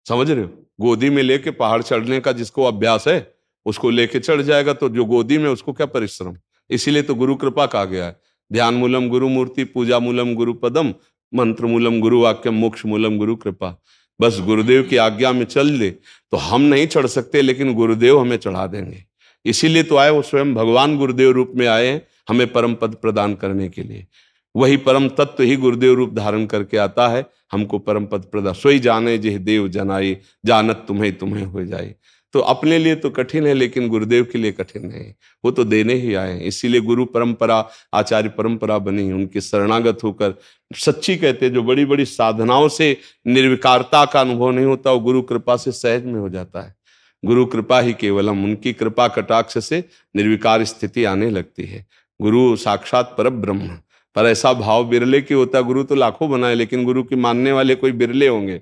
समझ रहे हो? गोदी में लेके पहाड़ चढ़ने का जिसको अभ्यास है, उसको लेके चढ़ जाएगा, तो जो गोदी में उसको क्या परिश्रम। इसीलिए तो गुरु कृपा कहा गया है। ध्यान मूलम गुरु मूर्ति, पूजा मूलम गुरु पदम, मंत्र मूलम गुरु वाक्यम, मोक्ष मूलम गुरु कृपा। बस गुरुदेव की आज्ञा में चल ले तो हम नहीं चढ़ सकते, लेकिन गुरुदेव हमें चढ़ा देंगे। इसीलिए तो आए, वो स्वयं भगवान गुरुदेव रूप में आए हैं हमें परम पद प्रदान करने के लिए। वही परम तत्व ही गुरुदेव रूप धारण करके आता है, हमको परम पद प्रदान। सोई जाने जिह देव जनाई, जानत तुम्हें तुम्हें हो जाए। तो अपने लिए तो कठिन है, लेकिन गुरुदेव के लिए कठिन नहीं, वो तो देने ही आए हैं। इसीलिए गुरु परंपरा, आचार्य परंपरा बनी, उनकी शरणागत होकर सच्ची कहते, जो बड़ी बड़ी साधनाओं से निर्विकारता का अनुभव नहीं होता, वो गुरु कृपा से सहज में हो जाता है। गुरु कृपा ही केवलम, उनकी कृपा कटाक्ष से निर्विकार स्थिति आने लगती है। गुरु साक्षात पर ब्रह्म, पर ऐसा भाव बिरले की होता। गुरु तो लाखों बनाए, लेकिन गुरु की मानने वाले कोई बिरले होंगे।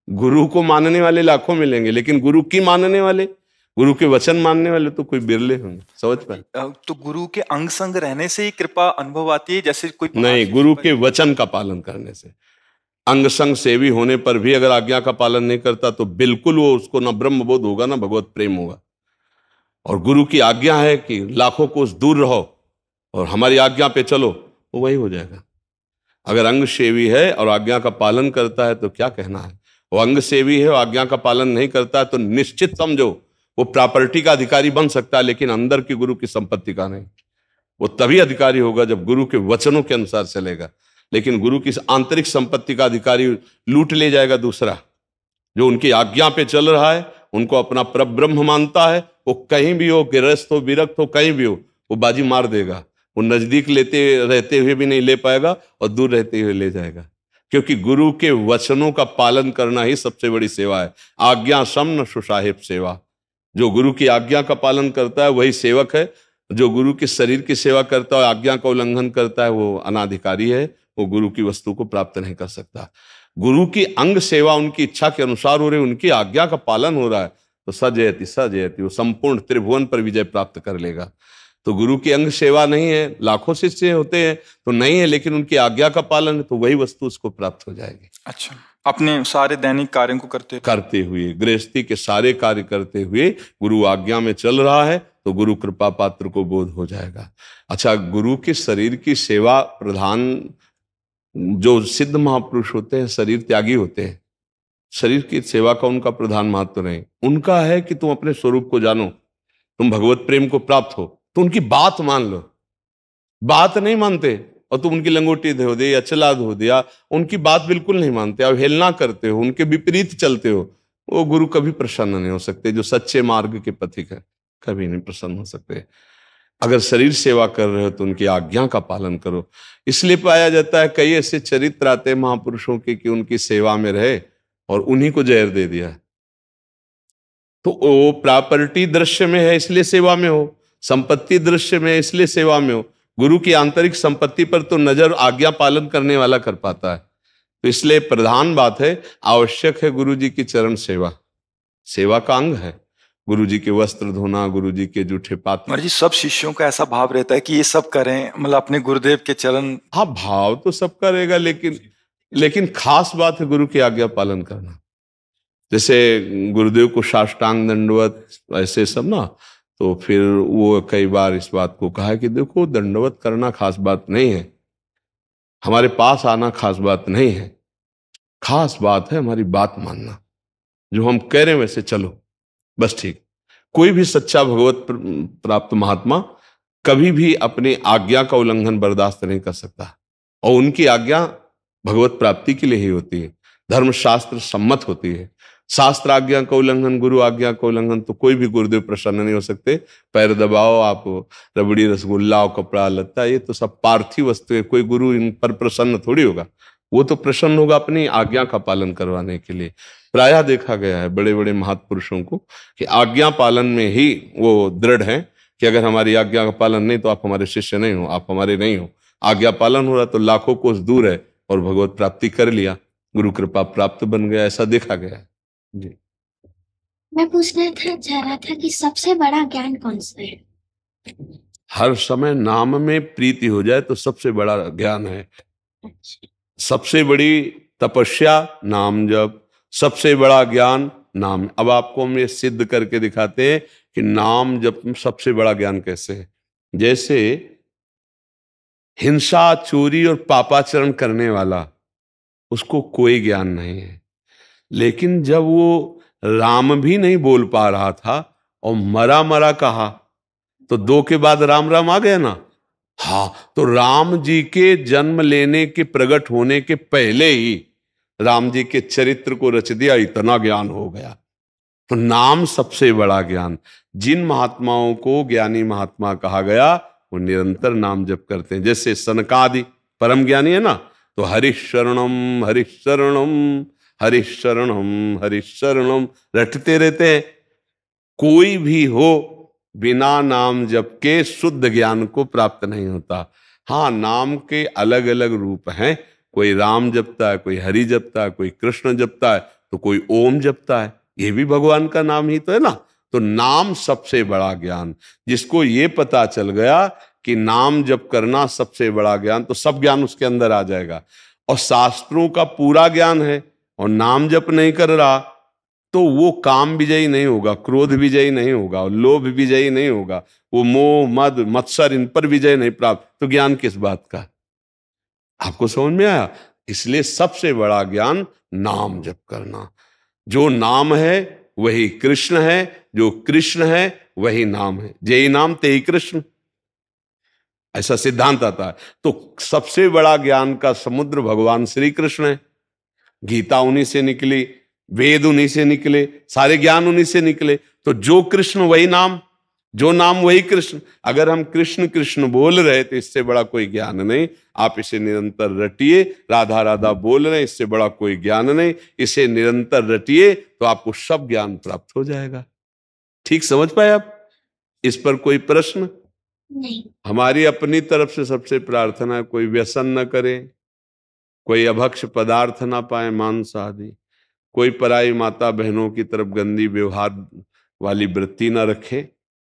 गुरु को मानने वाले लाखों मिलेंगे, लेकिन गुरु की मानने वाले, गुरु के वचन मानने वाले तो कोई बिरले होंगे। समझ पाए? तो गुरु के अंग संग रहने से ही कृपा अनुभव आती है, जैसे कोई नहीं, गुरु के वचन का पालन करने से। अंग संग सेवी होने पर भी अगर आज्ञा का पालन नहीं करता तो बिल्कुल वो, उसको ना ब्रह्म बोध होगा ना भगवत प्रेम होगा। और गुरु की आज्ञा है कि लाखों कोस दूर रहो और हमारी आज्ञा पे चलो, वो वही हो जाएगा। अगर अंग सेवी है और आज्ञा का पालन करता है तो क्या कहना है। वो अंग सेवी है और आज्ञा का पालन नहीं करता है तो निश्चित समझो वो प्रॉपर्टी का अधिकारी बन सकता है, लेकिन अंदर की गुरु की संपत्ति का नहीं। वो तभी अधिकारी होगा जब गुरु के वचनों के अनुसार चलेगा। लेकिन गुरु की आंतरिक संपत्ति का अधिकारी लूट ले जाएगा दूसरा, जो उनकी आज्ञा पे चल रहा है, उनको अपना परब्रह्म मानता है। वो कहीं भी हो, गृहस्थ हो, विरक्त हो, कहीं भी हो, वो बाजी मार देगा। वो नजदीक लेते रहते हुए भी नहीं ले पाएगा और दूर रहते हुए ले जाएगा, क्योंकि गुरु के वचनों का पालन करना ही सबसे बड़ी सेवा है। आज्ञा सम न सुसाहिब सेवा। जो गुरु की आज्ञा का पालन करता है वही सेवक है। जो गुरु के शरीर की सेवा करता है, आज्ञा का उल्लंघन करता है, वो अनाधिकारी है, वो गुरु की वस्तु को प्राप्त नहीं कर सकता। गुरु की अंग सेवा उनकी इच्छा के अनुसार हो रही, उनकी आज्ञा का पालन हो रहा है, तो सजयति सजयति, वो संपूर्ण त्रिभुवन पर विजय प्राप्त कर लेगा। तो गुरु की अंग सेवा नहीं है, लाखों शिष्य होते हैं तो नहीं है, लेकिन उनकी आज्ञा का पालन है, तो वही वस्तु उसको प्राप्त हो जाएगी। अच्छा, अपने सारे दैनिक कार्यों को करते हुए, गृहस्थी के सारे कार्य करते हुए गुरु आज्ञा में चल रहा है, तो गुरु कृपा पात्र को बोध हो जाएगा। अच्छा, गुरु के शरीर की सेवा प्रधान जो सिद्ध महापुरुष होते हैं, शरीर त्यागी होते हैं, शरीर की सेवा का उनका प्रधान महत्व नहीं। उनका है कि तुम अपने स्वरूप को जानो, तुम भगवत प्रेम को प्राप्त हो, तो उनकी बात मान लो। बात नहीं मानते और तुम उनकी लंगोटी धो दे या चला धो दिया, उनकी बात बिल्कुल नहीं मानते, अवहेलना करते हो, उनके विपरीत चलते हो, वो गुरु कभी प्रसन्न नहीं हो सकते। जो सच्चे मार्ग के पथिक है कभी नहीं प्रसन्न हो सकते। अगर शरीर सेवा कर रहे हो तो उनकी आज्ञा का पालन करो। इसलिए पाया जाता है कई ऐसे चरित्र आते हैं महापुरुषों के कि उनकी सेवा में रहे और उन्हीं को जहर दे दिया। तो वो प्रॉपर्टी दृश्य में है इसलिए सेवा में हो, संपत्ति दृश्य में है इसलिए सेवा में हो। गुरु की आंतरिक संपत्ति पर तो नजर आज्ञा पालन करने वाला कर पाता है। तो इसलिए प्रधान बात है, आवश्यक है गुरु जी की चरण सेवा, सेवा का अंग है। गुरु जी के वस्त्र धोना, गुरु जी के जूठे पात्र। जी, सब शिष्यों का ऐसा भाव रहता है कि ये सब करें, मतलब अपने गुरुदेव के चरण। हाँ, भाव तो सबका रहेगा, लेकिन खास बात है गुरु की आज्ञा पालन करना। जैसे गुरुदेव को साष्टांग दंडवत ऐसे सब ना, तो फिर वो कई बार इस बात को कहा कि देखो, दंडवत करना खास बात नहीं है, हमारे पास आना खास बात नहीं है, खास बात है हमारी बात मानना, जो हम कह रहे हैं वैसे चलो, बस ठीक। कोई भी सच्चा भगवत प्राप्त महात्मा कभी भी अपनी आज्ञा का उल्लंघन बर्दाश्त नहीं कर सकता, और उनकी आज्ञा भगवत प्राप्ति के लिए ही होती है, धर्मशास्त्र सम्मत होती है। शास्त्र आज्ञा का उल्लंघन, गुरु आज्ञा का उल्लंघन, तो कोई भी गुरुदेव प्रसन्न नहीं हो सकते। पैर दबाओ आप, रबड़ी रसगुल्ला और कपड़ा लत्ता, ये तो सब पार्थिव वस्तु है, कोई गुरु इन पर प्रसन्न थोड़ी होगा। वो तो प्रसन्न होगा अपनी आज्ञा का पालन करवाने के लिए। प्रायः देखा गया है बड़े बड़े महापुरुषों को कि आज्ञा पालन में ही वो दृढ़ हैं कि अगर हमारी आज्ञा का पालन नहीं तो आप हमारे शिष्य नहीं हो, आप हमारे नहीं हो। आज्ञा पालन हो रहा तो लाखों कोस दूर है और भगवत प्राप्ति कर लिया, गुरु कृपा प्राप्त बन गया, ऐसा देखा गया है। जी, मैं पूछना चाह रहा था कि सबसे बड़ा ज्ञान कौन सा है? हर समय नाम में प्रीति हो जाए तो सबसे बड़ा ज्ञान है। सबसे बड़ी तपस्या नाम जप, सबसे बड़ा ज्ञान नाम। अब आपको हम ये सिद्ध करके दिखाते हैं कि नाम जप सबसे बड़ा ज्ञान कैसे है। जैसे हिंसा, चोरी और पापाचरण करने वाला, उसको कोई ज्ञान नहीं है। लेकिन जब वो राम भी नहीं बोल पा रहा था और मरा मरा कहा, तो 2 के बाद राम राम आ गया ना। हाँ, तो राम जी के जन्म लेने के, प्रकट होने के पहले ही राम जी के चरित्र को रच दिया, इतना ज्ञान हो गया। तो नाम सबसे बड़ा ज्ञान। जिन महात्माओं को ज्ञानी महात्मा कहा गया वो निरंतर नाम जप करते हैं। जैसे सनकादि परम ज्ञानी है ना, तो हरिशरणम हरिशरणम हरिशरणम हरिशरणम रटते रहते हैं। कोई भी हो बिना नाम जप के शुद्ध ज्ञान को प्राप्त नहीं होता। हाँ, नाम के अलग अलग रूप हैं। कोई राम जपता है, कोई हरि जपता है, कोई कृष्ण जपता है, तो कोई ओम जपता है। ये भी भगवान का नाम ही तो है ना। तो नाम सबसे बड़ा ज्ञान। जिसको ये पता चल गया कि नाम जप करना सबसे बड़ा ज्ञान, तो सब ज्ञान उसके अंदर आ जाएगा। और शास्त्रों का पूरा ज्ञान है और नाम जप नहीं कर रहा, तो वो काम विजयी नहीं होगा, क्रोध विजयी नहीं होगा, लोभ विजयी नहीं होगा, वो मोह मद मत्सर इन पर विजय नहीं प्राप्त। तो ज्ञान किस बात का? आपको समझ में आया? इसलिए सबसे बड़ा ज्ञान नाम जप करना। जो नाम है वही कृष्ण है, जो कृष्ण है वही नाम है। जेई नाम तेई कृष्ण, ऐसा सिद्धांत आता है। तो सबसे बड़ा ज्ञान का समुद्र भगवान श्री कृष्ण है। गीता उन्हीं से निकली, वेद उन्हीं से निकले, सारे ज्ञान उन्हीं से निकले। तो जो कृष्ण वही नाम, जो नाम वही कृष्ण। अगर हम कृष्ण कृष्ण बोल रहे तो इससे बड़ा कोई ज्ञान नहीं। आप इसे निरंतर रटिए। राधा राधा बोल रहे, इससे बड़ा कोई ज्ञान नहीं। इसे निरंतर रटिए तो आपको सब ज्ञान प्राप्त हो जाएगा। ठीक समझ पाए आप? इस पर कोई प्रश्न? नहीं। हमारी अपनी तरफ से सबसे प्रार्थना है, कोई व्यसन न करे, कोई अभक्ष पदार्थ ना पाए, मांस आदि, कोई पराई माता बहनों की तरफ गंदी व्यवहार वाली वृत्ति ना रखे,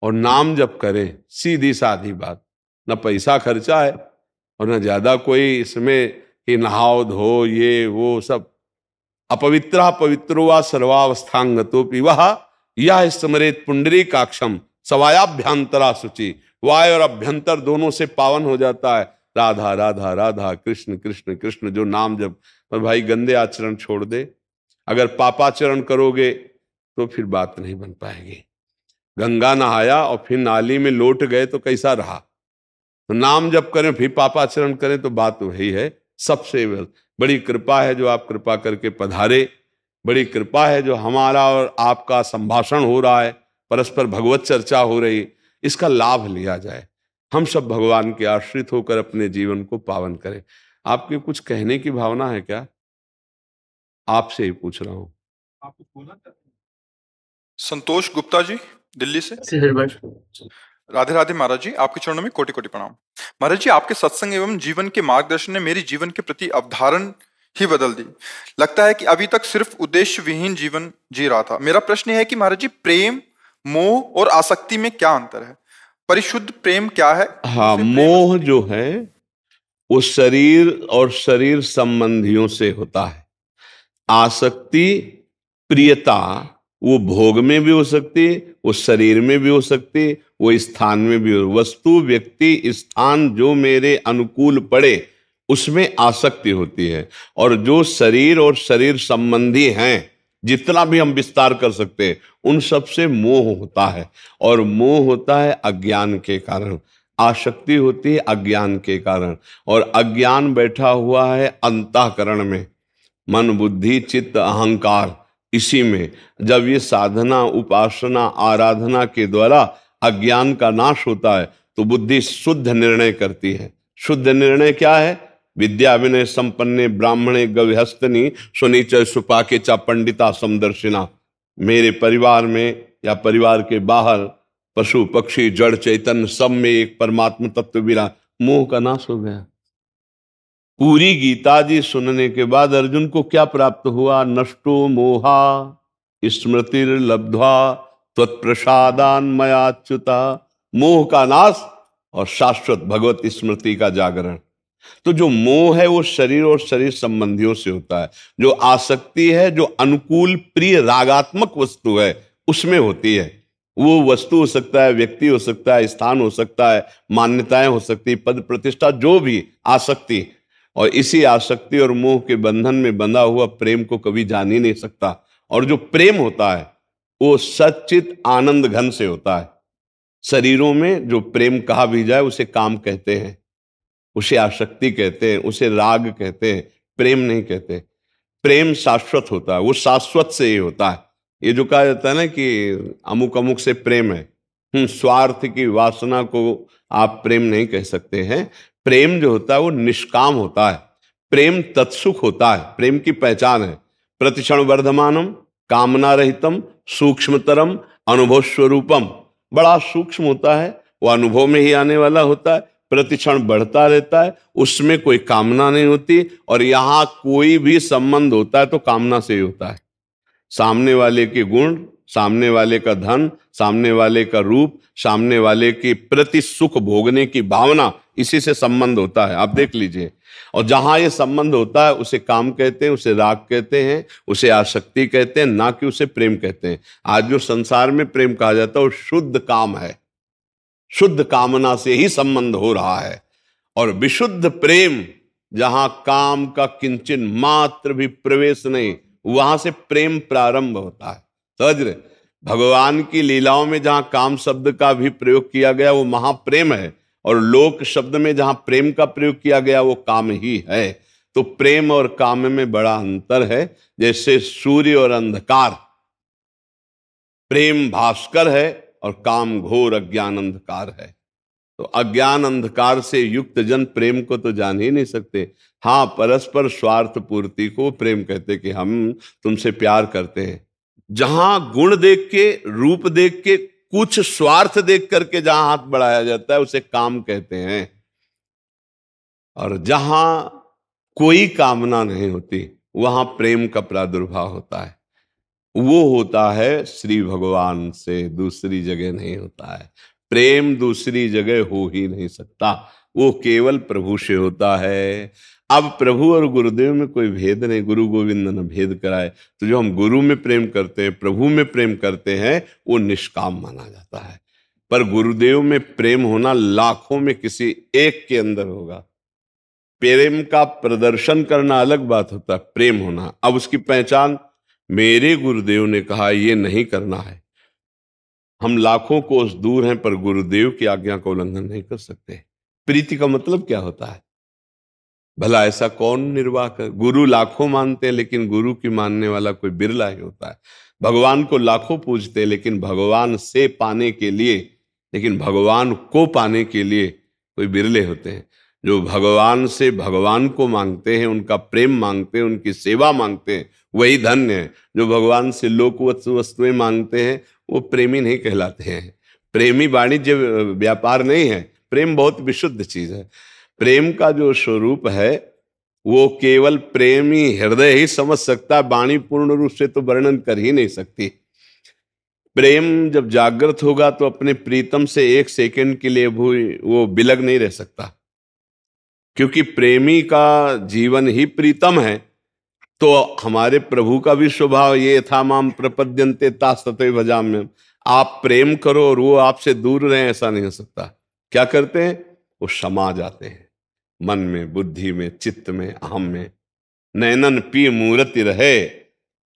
और नाम जप करे। सीधी साधी बात, न पैसा खर्चा है और न ज्यादा कोई इसमें कि नहाओ धो ये वो सब। अपवित्रा पवित्रो वा सर्वावस्थांगतो पिवह यह स्मरेत पुंडरीकाक्षम सवायाभ्यंतरा शुचि। वाय और अभ्यंतर दोनों से पावन हो जाता है। राधा राधा राधा, कृष्ण कृष्ण कृष्ण, जो नाम जप। पर भाई गंदे आचरण छोड़ दे। अगर पापाचरण करोगे तो फिर बात नहीं बन पाएगी। गंगा नहाया और फिर नाली में लौट गए तो कैसा रहा? तो नाम जप करें फिर पापाचरण करें तो बात वही है। सबसे बड़ी कृपा है जो आप कृपा करके पधारे। बड़ी कृपा है जो हमारा और आपका संभाषण हो रहा है, परस्पर भगवत चर्चा हो रही। इसका लाभ लिया जाए। हम सब भगवान के आश्रित होकर अपने जीवन को पावन करें। आपके कुछ कहने की भावना है क्या? आपसे ही पूछ रहा हूं। संतोष गुप्ता जी, दिल्ली से। राधे राधे महाराज जी, आपके चरणों में कोटि कोटि प्रणाम। महाराज जी, आपके सत्संग एवं जीवन के मार्गदर्शन ने मेरी जीवन के प्रति अवधारण ही बदल दी। लगता है कि अभी तक सिर्फ उद्देश्य विहीन जीवन जी रहा था। मेरा प्रश्न यह है कि महाराज जी, प्रेम, मोह और आसक्ति में क्या अंतर है? परिशुद्ध प्रेम क्या है? हाँ, मोह जो है वो शरीर और शरीर संबंधियों से होता है। आसक्ति, प्रियता, वो भोग में भी हो सकती है, वो शरीर में भी हो सकती है, वो स्थान में भी हो। वस्तु, व्यक्ति, स्थान जो मेरे अनुकूल पड़े उसमें आसक्ति होती है। और जो शरीर और शरीर संबंधी हैं, जितना भी हम विस्तार कर सकते हैं, उन सब से मोह होता है। और मोह होता है अज्ञान के कारण, आसक्ति होती है अज्ञान के कारण। और अज्ञान बैठा हुआ है अंतःकरण में, मन बुद्धि चित्त अहंकार, इसी में। जब ये साधना उपासना आराधना के द्वारा अज्ञान का नाश होता है तो बुद्धि शुद्ध निर्णय करती है। शुद्ध निर्णय क्या है? विद्या विनय संपन्ने ब्राह्मणे गविहस्तनी सुनीच सुपाके चा पंडिता समदर्शिना। मेरे परिवार में या परिवार के बाहर पशु पक्षी जड़ चैतन्य सब में एक परमात्मा तत्व विराज। मोह का नाश हो गया। पूरी गीता जी सुनने के बाद अर्जुन को क्या प्राप्त हुआ? नष्टो मोहा स्मृतिर्लब्ध्वा त्वत्प्रसादान मयाच्युता। मोह का नाश और शाश्वत भगवत स्मृति का जागरण। तो जो मोह है वो शरीर और शरीर संबंधियों से होता है। जो आसक्ति है, जो अनुकूल प्रिय रागात्मक वस्तु है, उसमें होती है। वो वस्तु हो सकता है, व्यक्ति हो सकता है, स्थान हो सकता है, मान्यताएं हो सकती, पद प्रतिष्ठा, जो भी आसक्ति। और इसी आसक्ति और मोह के बंधन में बंधा हुआ प्रेम को कभी जान ही नहीं सकता। और जो प्रेम होता है वो सच्चित आनंद घन से होता है। शरीरों में जो प्रेम कहा भी जाए उसे काम कहते हैं, उसे आसक्ति कहते हैं, उसे राग कहते हैं, प्रेम नहीं कहते। प्रेम शाश्वत होता है, वो शाश्वत से ही होता है। ये जो कहा जाता है ना कि अमुक अमुक से प्रेम है, स्वार्थ की वासना को आप प्रेम नहीं कह सकते हैं। प्रेम जो होता है वो निष्काम होता है, प्रेम तत्सुख होता है। प्रेम की पहचान है प्रतिक्षण वर्धमानम, कामना रहितम, सूक्ष्मतरम, अनुभव स्वरूपम। बड़ा सूक्ष्म होता है, वो अनुभव में ही आने वाला होता है, प्रतिक्षण बढ़ता रहता है, उसमें कोई कामना नहीं होती। और यहां कोई भी संबंध होता है तो कामना से ही होता है। सामने वाले के गुण, सामने वाले का धन, सामने वाले का रूप, सामने वाले के प्रति सुख भोगने की भावना, इसी से संबंध होता है। आप देख लीजिए। और जहां ये संबंध होता है उसे काम कहते हैं, उसे राग कहते हैं, उसे आसक्ति कहते हैं, ना कि उसे प्रेम कहते हैं। आज जो संसार में प्रेम कहा जाता है वो शुद्ध काम है, शुद्ध कामना से ही संबंध हो रहा है। और विशुद्ध प्रेम जहां काम का किंचन मात्र भी प्रवेश नहीं, वहां से प्रेम प्रारंभ होता है। समझ रहे? भगवान की लीलाओं में जहां काम शब्द का भी प्रयोग किया गया वो महाप्रेम है, और लोक शब्द में जहां प्रेम का प्रयोग किया गया वो काम ही है। तो प्रेम और काम में बड़ा अंतर है। जैसे सूर्य और अंधकार, प्रेम भास्कर है और काम घोर अज्ञान अंधकार है। तो अज्ञान अंधकार से युक्त जन प्रेम को तो जान ही नहीं सकते। हाँ, परस्पर स्वार्थ पूर्ति को प्रेम कहते कि हम तुमसे प्यार करते हैं। जहां गुण देख के, रूप देख के, कुछ स्वार्थ देख करके जहां हाथ बढ़ाया जाता है उसे काम कहते हैं। और जहां कोई कामना नहीं होती वहां प्रेम का प्रादुर्भाव होता है। वो होता है श्री भगवान से, दूसरी जगह नहीं होता है। प्रेम दूसरी जगह हो ही नहीं सकता, वो केवल प्रभु से होता है। अब प्रभु और गुरुदेव में कोई भेद नहीं, गुरु गोविंद ने भेद कराए। तो जो हम गुरु में प्रेम करते हैं, प्रभु में प्रेम करते हैं, वो निष्काम माना जाता है। पर गुरुदेव में प्रेम होना लाखों में किसी एक के अंदर होगा। प्रेम का प्रदर्शन करना अलग बात होता है, प्रेम होना। अब उसकी पहचान, मेरे गुरुदेव ने कहा ये नहीं करना है। हम लाखों कोस दूर हैं पर गुरुदेव की आज्ञा का उल्लंघन नहीं कर सकते। प्रीति का मतलब क्या होता है? भला ऐसा कौन निर्वाह कर? गुरु लाखों मानते हैं लेकिन गुरु की मानने वाला कोई बिरला ही होता है। भगवान को लाखों पूजते हैं लेकिन भगवान से पाने के लिए, लेकिन भगवान को पाने के लिए कोई बिरले होते हैं। जो भगवान से भगवान को मांगते हैं, उनका प्रेम मांगते हैं, उनकी सेवा मांगते हैं, वही धन्य है। जो भगवान से लोक वस्तुएं मांगते हैं वो प्रेमी नहीं कहलाते हैं। प्रेमी वाणिज्य व्यापार नहीं है। प्रेम बहुत विशुद्ध चीज है। प्रेम का जो स्वरूप है वो केवल प्रेमी हृदय ही समझ सकता है, वाणी पूर्ण रूप से तो वर्णन कर ही नहीं सकती। प्रेम जब जागृत होगा तो अपने प्रीतम से एक सेकंड के लिए वो बिलग नहीं रह सकता, क्योंकि प्रेमी का जीवन ही प्रीतम है। तो हमारे प्रभु का भी स्वभाव ये था, माम प्रपद्यन्ते तास्तते भजाम्यहम्। आप प्रेम करो और वो आपसे दूर रहे, ऐसा नहीं हो सकता। क्या करते हैं? वो समा जाते हैं मन में, बुद्धि में, चित्त में, अहम में। नैनन पी मूर्ति रहे,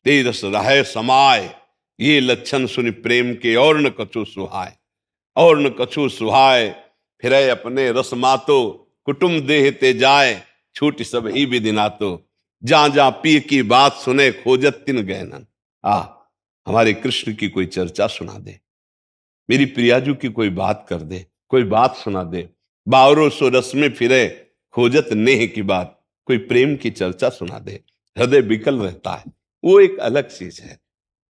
तेजस रहे समाय। ये लक्षण सुनि प्रेम के और न कछु सुहाय, और न कछु सुहाय। फिर अपने रस मातो, कुटुम देह ते जाए, छूट सब ही विधि नातो। जहां जहां पी की बात सुने, खोजत तिन गहनन। हमारे कृष्ण की कोई चर्चा सुना दे, मेरी प्रियाजू की कोई बात कर दे, कोई बात सुना दे। बावरो सो रस में फिरे, खोजत नेह की बात। कोई प्रेम की चर्चा सुना दे, हृदय विकल रहता है। वो एक अलग चीज है।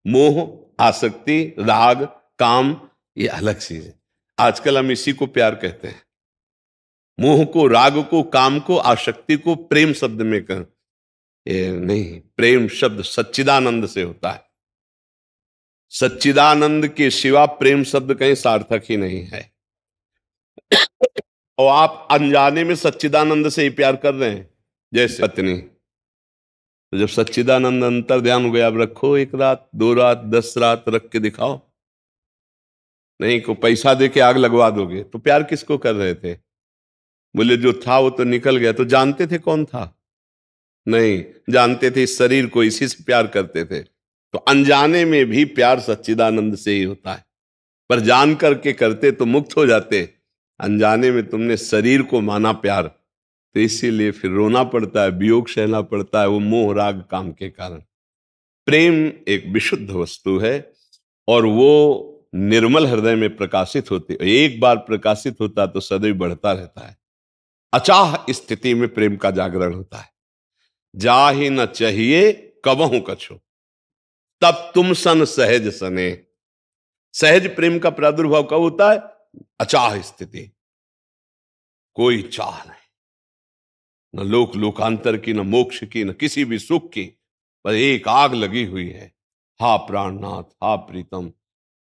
मोह, आसक्ति, राग, काम, ये अलग चीज है। आजकल हम इसी को प्यार कहते हैं। मोह को, राग को, काम को, आसक्ति को प्रेम शब्द में कर नहीं। प्रेम शब्द सच्चिदानंद से होता है। सच्चिदानंद के सिवा प्रेम शब्द कहीं सार्थक ही नहीं है। और आप अनजाने में सच्चिदानंद से ही प्यार कर रहे हैं। जैसे पत्नी, तो जब सच्चिदानंद अंतर ध्यान हो गया, अब रखो 1 रात, 2 रात, 10 रात रख के दिखाओ। नहीं को पैसा दे के आग लगवा दोगे तो प्यार किसको कर रहे थे? बोले जो था वो तो निकल गया। तो जानते थे कौन था? नहीं जानते थे, इस शरीर को, इसी से प्यार करते थे। तो अनजाने में भी प्यार सच्चिदानंद से ही होता है, पर जान करके करते तो मुक्त हो जाते। अनजाने में तुमने शरीर को माना प्यार, तो इसीलिए फिर रोना पड़ता है, वियोग सहना पड़ता है, वो मोह राग काम के कारण। प्रेम एक विशुद्ध वस्तु है और वो निर्मल हृदय में प्रकाशित होती है। एक बार प्रकाशित होता तो सदैव बढ़ता रहता है। अचाह स्थिति में प्रेम का जागरण होता है। जा ही न चाहिए कबहू कछो, तब तुम सन सहज सने। सहज प्रेम का प्रादुर्भाव कब होता है? अचाह स्थिति, कोई चाह नहीं, न लोक लोकांतर की, न मोक्ष की, न किसी भी सुख की, पर एक आग लगी हुई है। हा प्राणनाथ, हा प्रीतम,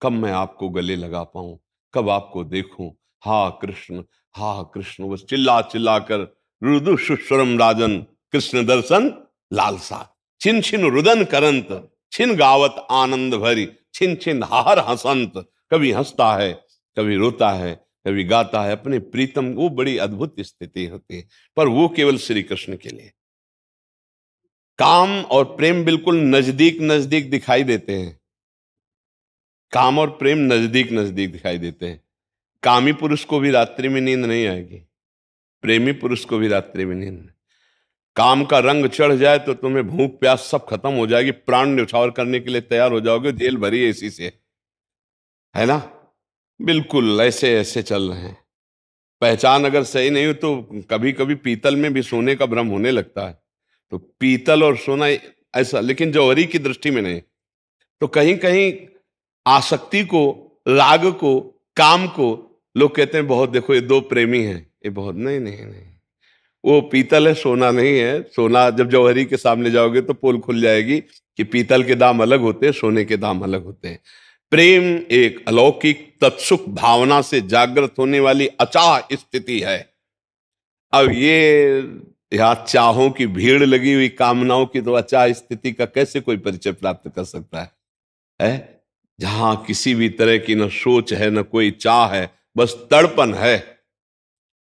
कब मैं आपको गले लगा पाऊं, कब आपको देखूं। हा कृष्ण, हा कृष्ण, बस चिल्ला चिल्ला कर रुदु सुस्वरम राजन कृष्ण दर्शन लालसा। छिन छिन रुदन करंत, छिन गावत आनंद भरी, छिन छिन हाहर हसंत। कभी हंसता है, कभी रोता है, कभी गाता है अपने प्रीतम। वो बड़ी अद्भुत स्थिति होती है, पर वो केवल श्री कृष्ण के लिए। काम और प्रेम बिल्कुल नजदीक नजदीक दिखाई देते हैं। काम और प्रेम नजदीक नजदीक दिखाई देते हैं। कामी पुरुष को भी रात्रि में नींद नहीं आएगी, प्रेमी पुरुष को भी रात्रि में नींद नहीं। काम का रंग चढ़ जाए तो तुम्हें भूख प्यास सब खत्म हो जाएगी, प्राण न्यौछावर करने के लिए तैयार हो जाओगे, जेल भरी है इसी से, है ना? बिल्कुल ऐसे ऐसे चल रहे हैं। पहचान अगर सही नहीं हो तो कभी कभी पीतल में भी सोने का भ्रम होने लगता है। तो पीतल और सोना ऐसा, लेकिन जौहरी की दृष्टि में नहीं। तो कहीं कहीं आसक्ति को, राग को, काम को लोग कहते हैं बहुत, देखो ये दो प्रेमी हैं, ये बहुत, नहीं नहीं नहीं, वो पीतल है, सोना नहीं है। सोना जब जौहरी के सामने जाओगे तो पोल खुल जाएगी कि पीतल के दाम अलग होते हैं, सोने के दाम अलग होते हैं। प्रेम एक अलौकिक तत्सुख भावना से जागृत होने वाली अचाह स्थिति है। अब ये यहाँ चाहों की भीड़ लगी हुई, कामनाओं की, तो अचाह स्थिति का कैसे कोई परिचय प्राप्त कर सकता है? जहां किसी भी तरह की न सोच है, न कोई चाह है, बस तड़पन है,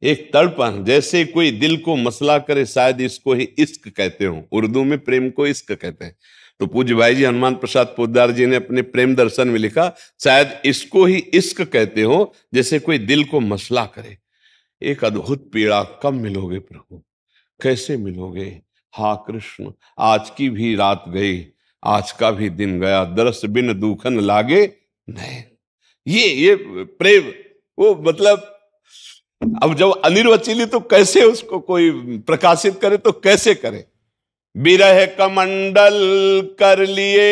एक तड़पन। जैसे कोई दिल को मसला करे, शायद इसको ही इश्क कहते हो। उर्दू में प्रेम को इश्क कहते हैं। तो पूज्य भाई जी हनुमान प्रसाद पोद्दार जी ने अपने प्रेम दर्शन में लिखा, शायद इसको ही इश्क कहते हो, जैसे कोई दिल को मसला करे। एक अद्भुत पीड़ा, कब मिलोगे प्रभु, कैसे मिलोगे? हा कृष्ण, आज की भी रात गई, आज का भी दिन गया, दरस बिन दूखन लागे नहीं। ये प्रेम, वो मतलब अब जब अनिर्वचनीय तो कैसे उसको कोई प्रकाशित करे, तो कैसे करे? बिरह कमंडल कर लिए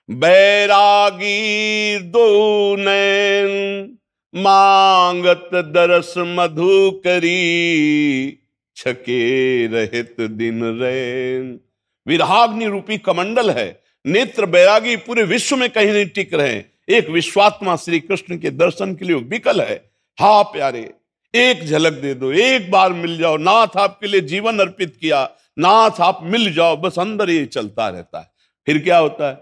बैरागी दो नैन, मांगत दरस मधु करी, छके रहित दिन रैन। विरहाग्नि रूपी कमंडल है, नेत्र बैरागी पूरे विश्व में कहीं नहीं टिक रहे। एक विश्वात्मा श्री कृष्ण के दर्शन के लिए विकल है। हा प्यारे, एक झलक दे दो, एक बार मिल जाओ। नाथ आपके लिए जीवन अर्पित किया, नाथ आप मिल जाओ। बस अंदर ये चलता रहता है। फिर क्या होता है?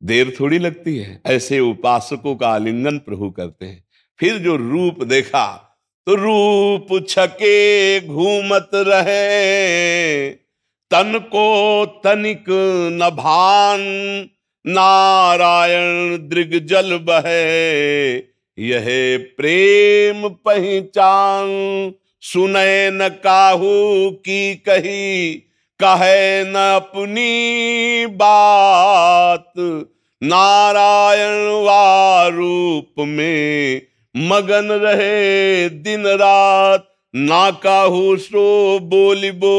देर थोड़ी लगती है। ऐसे उपासकों का आलिंगन प्रभु करते हैं। फिर जो रूप देखा, तो रूप छके घूमत रहे, तन को तनिक न भान, नारायण दृग जल बहे, यह प्रेम पहचान। सुने न काहू की कही, कहे न अपनी बात, नारायण वारूप में मगन रहे दिन रात। ना काहू सो बोलिबो,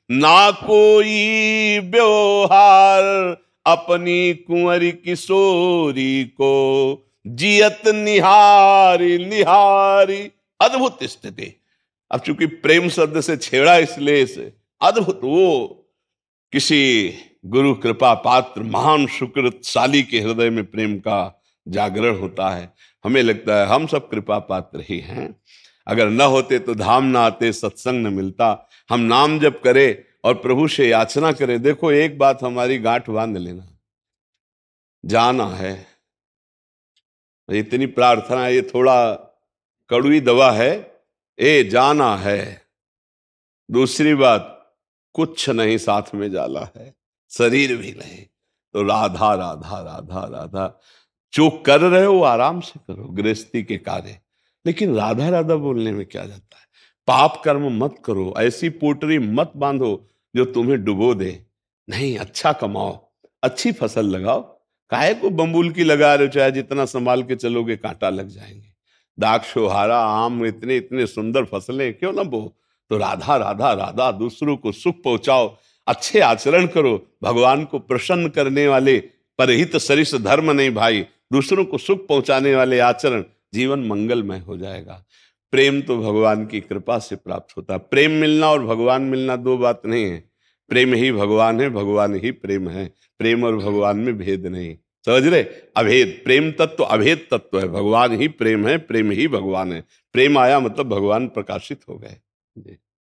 ना कोई व्यवहार, अपनी कुंवरी किशोरी को जियत निहारी निहारी। अद्भुत स्थिति। अब चूंकि प्रेम शब्द से छेड़ा इसलिए से अद्भुत, वो किसी गुरु कृपा पात्र महान सुकृतशाली के हृदय में प्रेम का जागरण होता है। हमें लगता है हम सब कृपा पात्र ही हैं। अगर न होते तो धाम ना आते, सत्संग न मिलता। हम नाम जप करें और प्रभु से याचना करें। देखो एक बात हमारी गांठ बांध लेना, जाना है। इतनी प्रार्थना, ये थोड़ा कड़वी दवा है, ए जाना है। दूसरी बात, कुछ नहीं साथ में जाला है, शरीर भी नहीं। तो राधा राधा राधा राधा, जो कर रहे हो आराम से करो गृहस्थी के कार्य, लेकिन राधा राधा बोलने में क्या जाता है। पाप कर्म मत करो, ऐसी पोटरी मत बांधो जो तुम्हें डुबो दे। नहीं, अच्छा कमाओ, अच्छी फसल लगाओ। काहे को बम्बुल की लगा रहे हो, चाहे जितना संभाल के चलोगे कांटा लग जाएंगे। दाक्षोहारा, आम, इतने इतने सुंदर फसलें क्यों ना बो। तो राधा राधा राधा, दूसरों को सुख पहुंचाओ, अच्छे आचरण करो। भगवान को प्रसन्न करने वाले परहित सरिस धर्म नहीं भाई, दूसरों को सुख पहुंचाने वाले आचरण, जीवन मंगलमय हो जाएगा। प्रेम तो भगवान की कृपा से प्राप्त होता है। प्रेम मिलना और भगवान मिलना दो बात नहीं है। प्रेम ही भगवान है, भगवान ही प्रेम है। प्रेम और भगवान में भेद नहीं, समझ रहे। अभेद, प्रेम तत्व अभेद तत्व है। भगवान ही प्रेम है, प्रेम ही भगवान है। प्रेम आया मतलब भगवान प्रकाशित हो गए। जी।